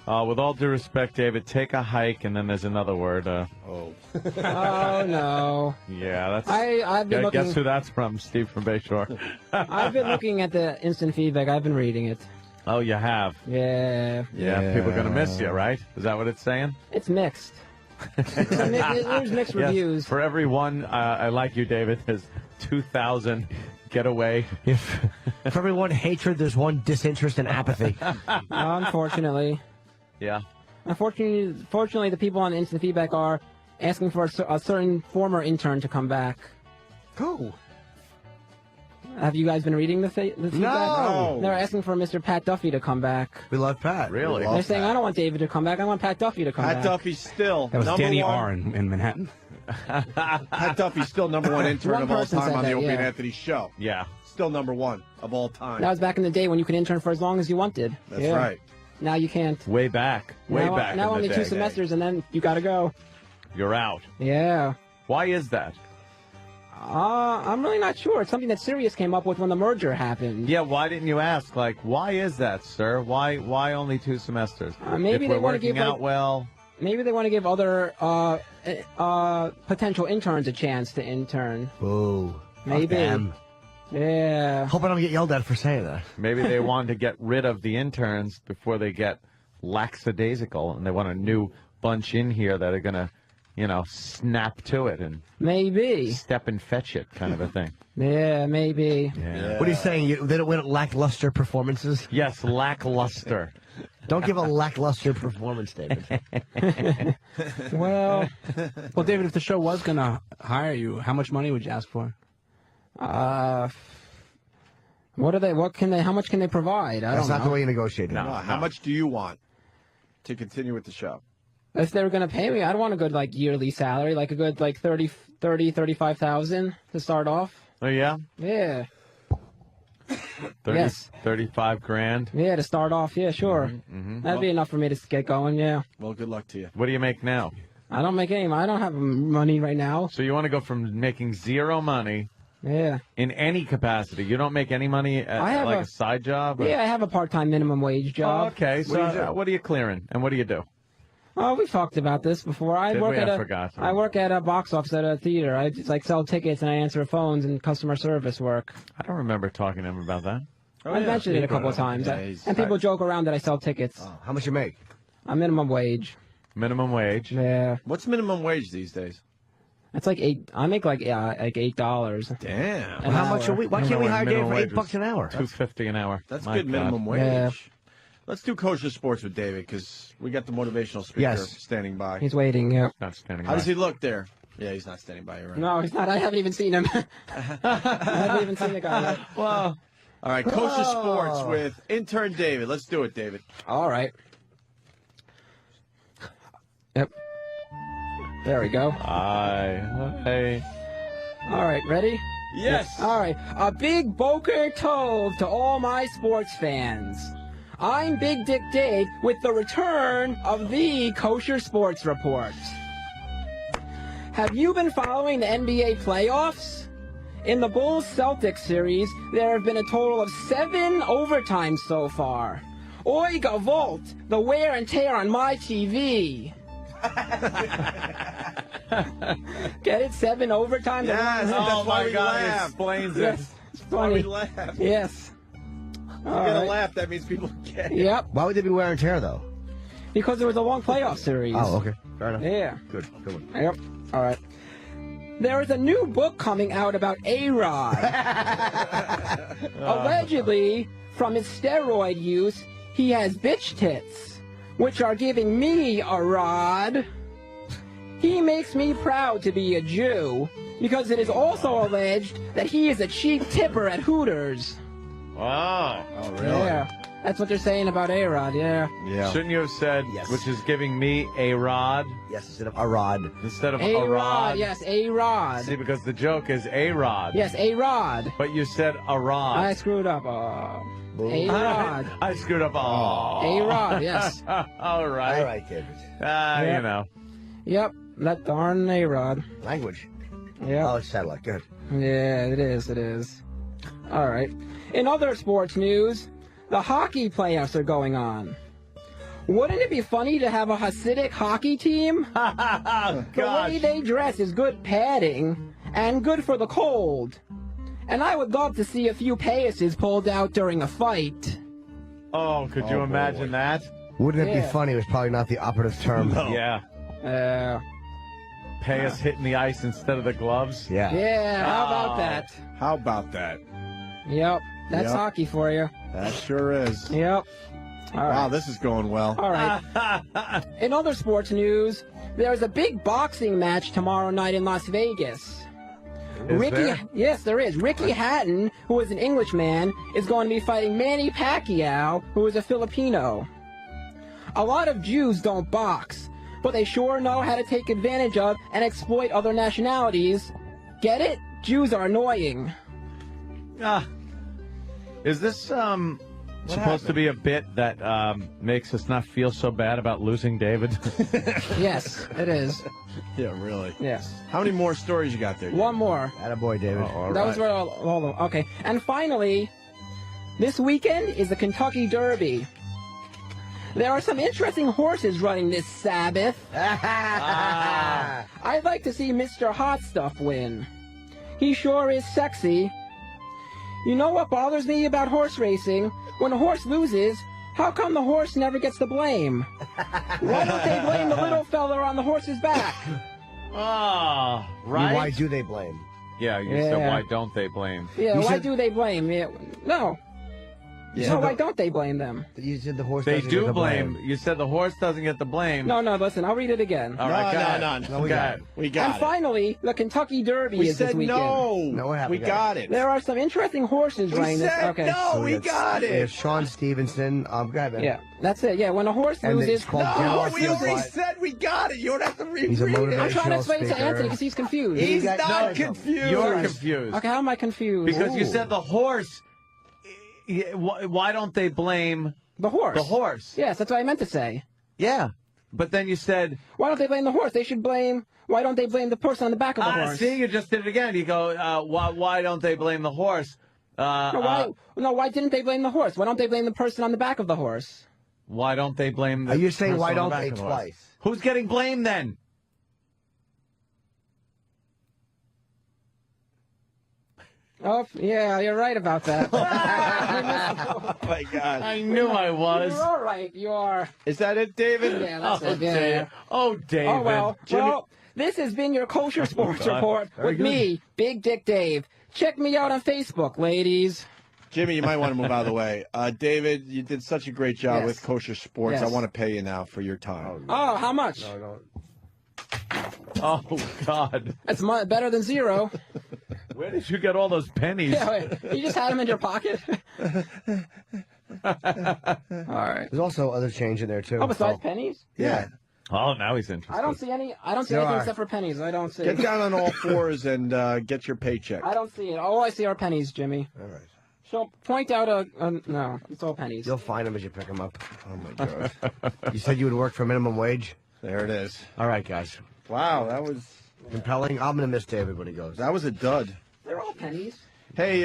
With all due respect, David, take a hike, and then there's another word. Oh. Oh no. Yeah, that's. I've been looking. Guess who that's from? Steve from Bayshore. I've been looking at the instant feedback. I've been reading it. Oh, you have. Yeah. Yeah, people are gonna miss you, right? Is that what it's saying? It's mixed. There's mixed Yes. reviews. For every one, I like you, David. There's 2,000 get away. If for everyone hatred, there's one disinterest and apathy. Unfortunately. Yeah. Fortunately, the people on instant feedback are asking for a certain former intern to come back. Who? Have you guys been reading the feedback? No. They're asking for Mr. Pat Duffy to come back. We love Pat. Really? They're saying, I don't want David to come back. I want Pat Duffy to come Pat back. Duffy's still That was number Danny one. R. in Manhattan. Pat Duffy's still number one intern One of all person time said on the that, Opie yeah. and Anthony show. Yeah. Still number one of all time. That was back in the day when you could intern for as long as you wanted. That's Yeah. right. Now you can't. Way back. Way now, back. Now in only the 2 day. semesters and then you gotta go. You're out. Yeah. Why is that? I'm really not sure. It's something that Sirius came up with when the merger happened. Yeah, why didn't you ask? Like, why is that, sir? Why only 2 semesters? Maybe if they we're want to working give out like, well. maybe they want to give other potential interns a chance to intern. Boo. Maybe. Fuck them. Yeah. Hope I don't get yelled at for saying that. Maybe they wanted to get rid of the interns before they get lackadaisical, and they want a new bunch in here that are going to, snap to it and maybe step and fetch it kind of a thing. Yeah, maybe. Yeah. What are you saying? They don't win lackluster performances? Yes, lackluster. Don't give a lackluster performance, David. Well, David, if the show was going to hire you, how much money would you ask for? How much can they provide? I That's don't not know. the way you negotiate it. No, how much do you want to continue with the show? If they were going to pay me, I'd want a good yearly salary, a good 35,000 to start off. Oh yeah. Yeah. 30, Yes. 35 grand. Yeah, to start off. Yeah, sure. That'd be enough for me to get going. Yeah. Well, good luck to you. What do you make now? I don't make any. I don't have money right now. So you want to go from making zero money. Yeah. In any capacity, you don't make any money at I have a side job. Or? Yeah, I have a part-time minimum wage job. Oh, okay. So what are you clearing, and what do you do? Oh, we talked about this before. I Did work we? at I a forgot. I work at a box office at a theater. I just sell tickets and I answer phones and customer service work. I don't remember talking to him about that. I've mentioned it a couple of times. And people joke around that I sell tickets. Oh, how much you make? A minimum wage. Minimum wage. Yeah. What's minimum wage these days? It's $8. I make $8. Damn. Well, how much a week? Why can't we hire Dave for $8 an hour? $2.50 an hour. That's My good God. minimum wage. Yeah. Let's do Kosher Sports with David because we got the motivational speaker standing by. He's waiting. Yeah. Not standing How by. does he look there? Yeah, he's not standing by. You're right. No, he's not. I haven't even seen him. I haven't even seen the guy yet. Well. All right, Kosher Sports with Intern David. Let's do it, David. All right. Yep. There we go. Hey. All right, ready? Yes. All right. A big Boker Tov to all my sports fans. I'm Big Dick Dave with the return of the Kosher Sports Report. Have you been following the NBA playoffs? In the Bulls-Celtics series, there have been a total of 7 overtimes so far. Oy gavolt, the wear and tear on my TV. Get it? 7 overtimes? Yes, that's why we God, laugh. it explains it. Yes, it's That's why we funny. laugh. Yes. If you're going to laugh, that means people get it. Yep. Why would they be wear and tear, though? Because there was a long playoff series. Oh, okay. Fair enough. Yeah. Good one. Yep. All right. There is a new book coming out about A-Rod. Allegedly, from his steroid use, he has bitch tits, which are giving me a rod. He makes me proud to be a Jew, because it is also alleged that he is a cheap tipper at Hooters. Wow. Oh, really? Yeah. That's what they're saying about A-Rod, yeah. Shouldn't you have said, which is giving me a rod? Yes, instead of a rod. Instead of A-Rod, a rod? yes, A-Rod. See, because the joke is a rod. Yes, A-Rod. But you said a rod. I screwed up. A-Rod. I screwed up. A-Rod, yes. All right. All right, David. Yep. You know. Yep, that darn A-Rod. Language. Yep. Oh, it's satellite. Good. Yeah, it is. All right. In other sports news, the hockey playoffs are going on. Wouldn't it be funny to have a Hasidic hockey team? The way they dress is good padding and good for the cold. And I would love to see a few payasses pulled out during a fight. Oh, could you imagine that? Wouldn't it be Yeah. funny? It was probably not the operative term. Yeah. Pay us hitting the ice instead of the gloves? Yeah. Yeah, how about that? How about that? Yep, that's Yep. hockey for you. That sure is. Yep. All right. Wow, this is going well. All right. In other sports news, there's a big boxing match tomorrow night in Las Vegas. Is there? Yes, there is. Ricky Hatton, who is an Englishman, is going to be fighting Manny Pacquiao, who is a Filipino. A lot of Jews don't box, but they sure know how to take advantage of and exploit other nationalities. Get it? Jews are annoying. Is this supposed to be a bit that makes us not feel so bad about losing David? Yes, it is. Yeah, really. Yes. How many more stories you got there? One more. Attaboy, David. That was all of them. Okay. And finally, this weekend is the Kentucky Derby. There are some interesting horses running this Sabbath. I'd like to see Mr. Hot Stuff win. He sure is sexy. You know what bothers me about horse racing? When a horse loses, how come the horse never gets the blame? Why don't they blame the little fella on the horse's back? Ah, right. Why do they blame? Yeah, you said why don't they blame? Yeah, why do they blame? Yeah, no. Yeah. So why don't they blame them? You said the horse They doesn't do get the blame. You said the horse doesn't get the blame. No, listen, I'll read it again. All right, No, we got it. We got And it. finally, the Kentucky Derby We is this said weekend. no. what happened? We got it. There are some interesting horses running this. Okay. we got it. There's Sean Stevenson. Go ahead, man. Yeah, that's it. Yeah, when a horse And loses. it's called No, Jim we already Marcel. said we got it. You don't have to reread He's a it. motivational I'm trying to explain it to speaker. Anthony because he's confused. He's not confused. You're confused. Okay, how am I confused? Because you said the horse. Why don't they blame the horse? The horse. Yes, that's what I meant to say. Yeah, but then you said why don't they blame the horse? They should blame. Why don't they blame the person on the back of the horse? See, you just did it again. You go, why don't they blame the horse? Why didn't they blame the horse? Why don't they blame the person on the back of the horse? Why don't they blame the Are you saying person why on the don't back they of the horse? twice? Who's getting blamed then? Oh, yeah, you're right about that. Oh, my God. I knew I was. You're all right. You are. Is that it, David? Yeah, that's it. Yeah, Dave. yeah. Oh, David. Oh, well. Jimmy- Well, this has been your Kosher Sports God. Report Very with good. me, Big Dick Dave. Check me out on Facebook, ladies. Jimmy, you might want to move out of the way. David, you did such a great job Yes. with Kosher Sports. Yes. I want to pay you now for your time. Oh, how much? Oh, God. That's better than zero. Where did you get all those pennies? Yeah, wait, you just had them in your pocket. All right. There's also other change in there too. Oh, besides pennies? Yeah. Oh, now he's interested. I don't see any. I don't see There anything are. except for pennies. I don't see. Get down on all fours and get your paycheck. I don't see it. All I see are pennies, Jimmy. All right. So point out a no. It's all pennies. You'll find them as you pick them up. Oh my God. You said you would work for minimum wage. There it is. All right, guys. Wow, that was Compelling. I'm gonna miss David when he goes. that was a dud. They're all pennies. Hey,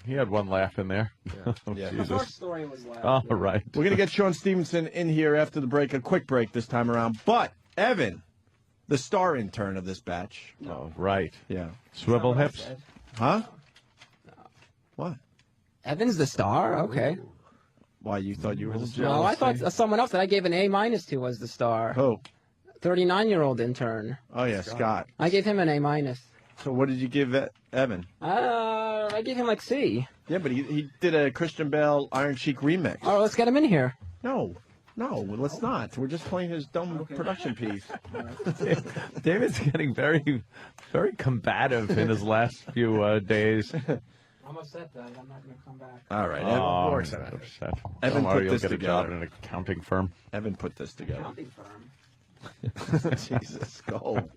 He had one laugh in there. Oh, Yeah. The Jesus. first story was loud. All right. we're gonna get Sean Stevenson in here after the break, a quick break this time around. But Evan, the star intern of this batch. Oh, right. Yeah. Swivel hips. Huh? What? Evan's the star. Okay. Why you thought you were the star? No, I thought someone else that I gave an A- to was the star. Who? 39-year-old intern. Oh yeah, Scott. I gave him an A-. So what did you give Evan? I gave him like C. Yeah, but he did a Christian Bale Iron Sheik remix. Oh, let's get him in here. No, let's not. We're just playing his dumb production piece. David's getting very, very combative in his last few days. I'm upset that I'm not going to come back. All right, Oh, Evan. works upset. Evan Tomorrow put you'll this get a job together. in an accounting firm. Evan put this together. Accounting firm. Jesus, go.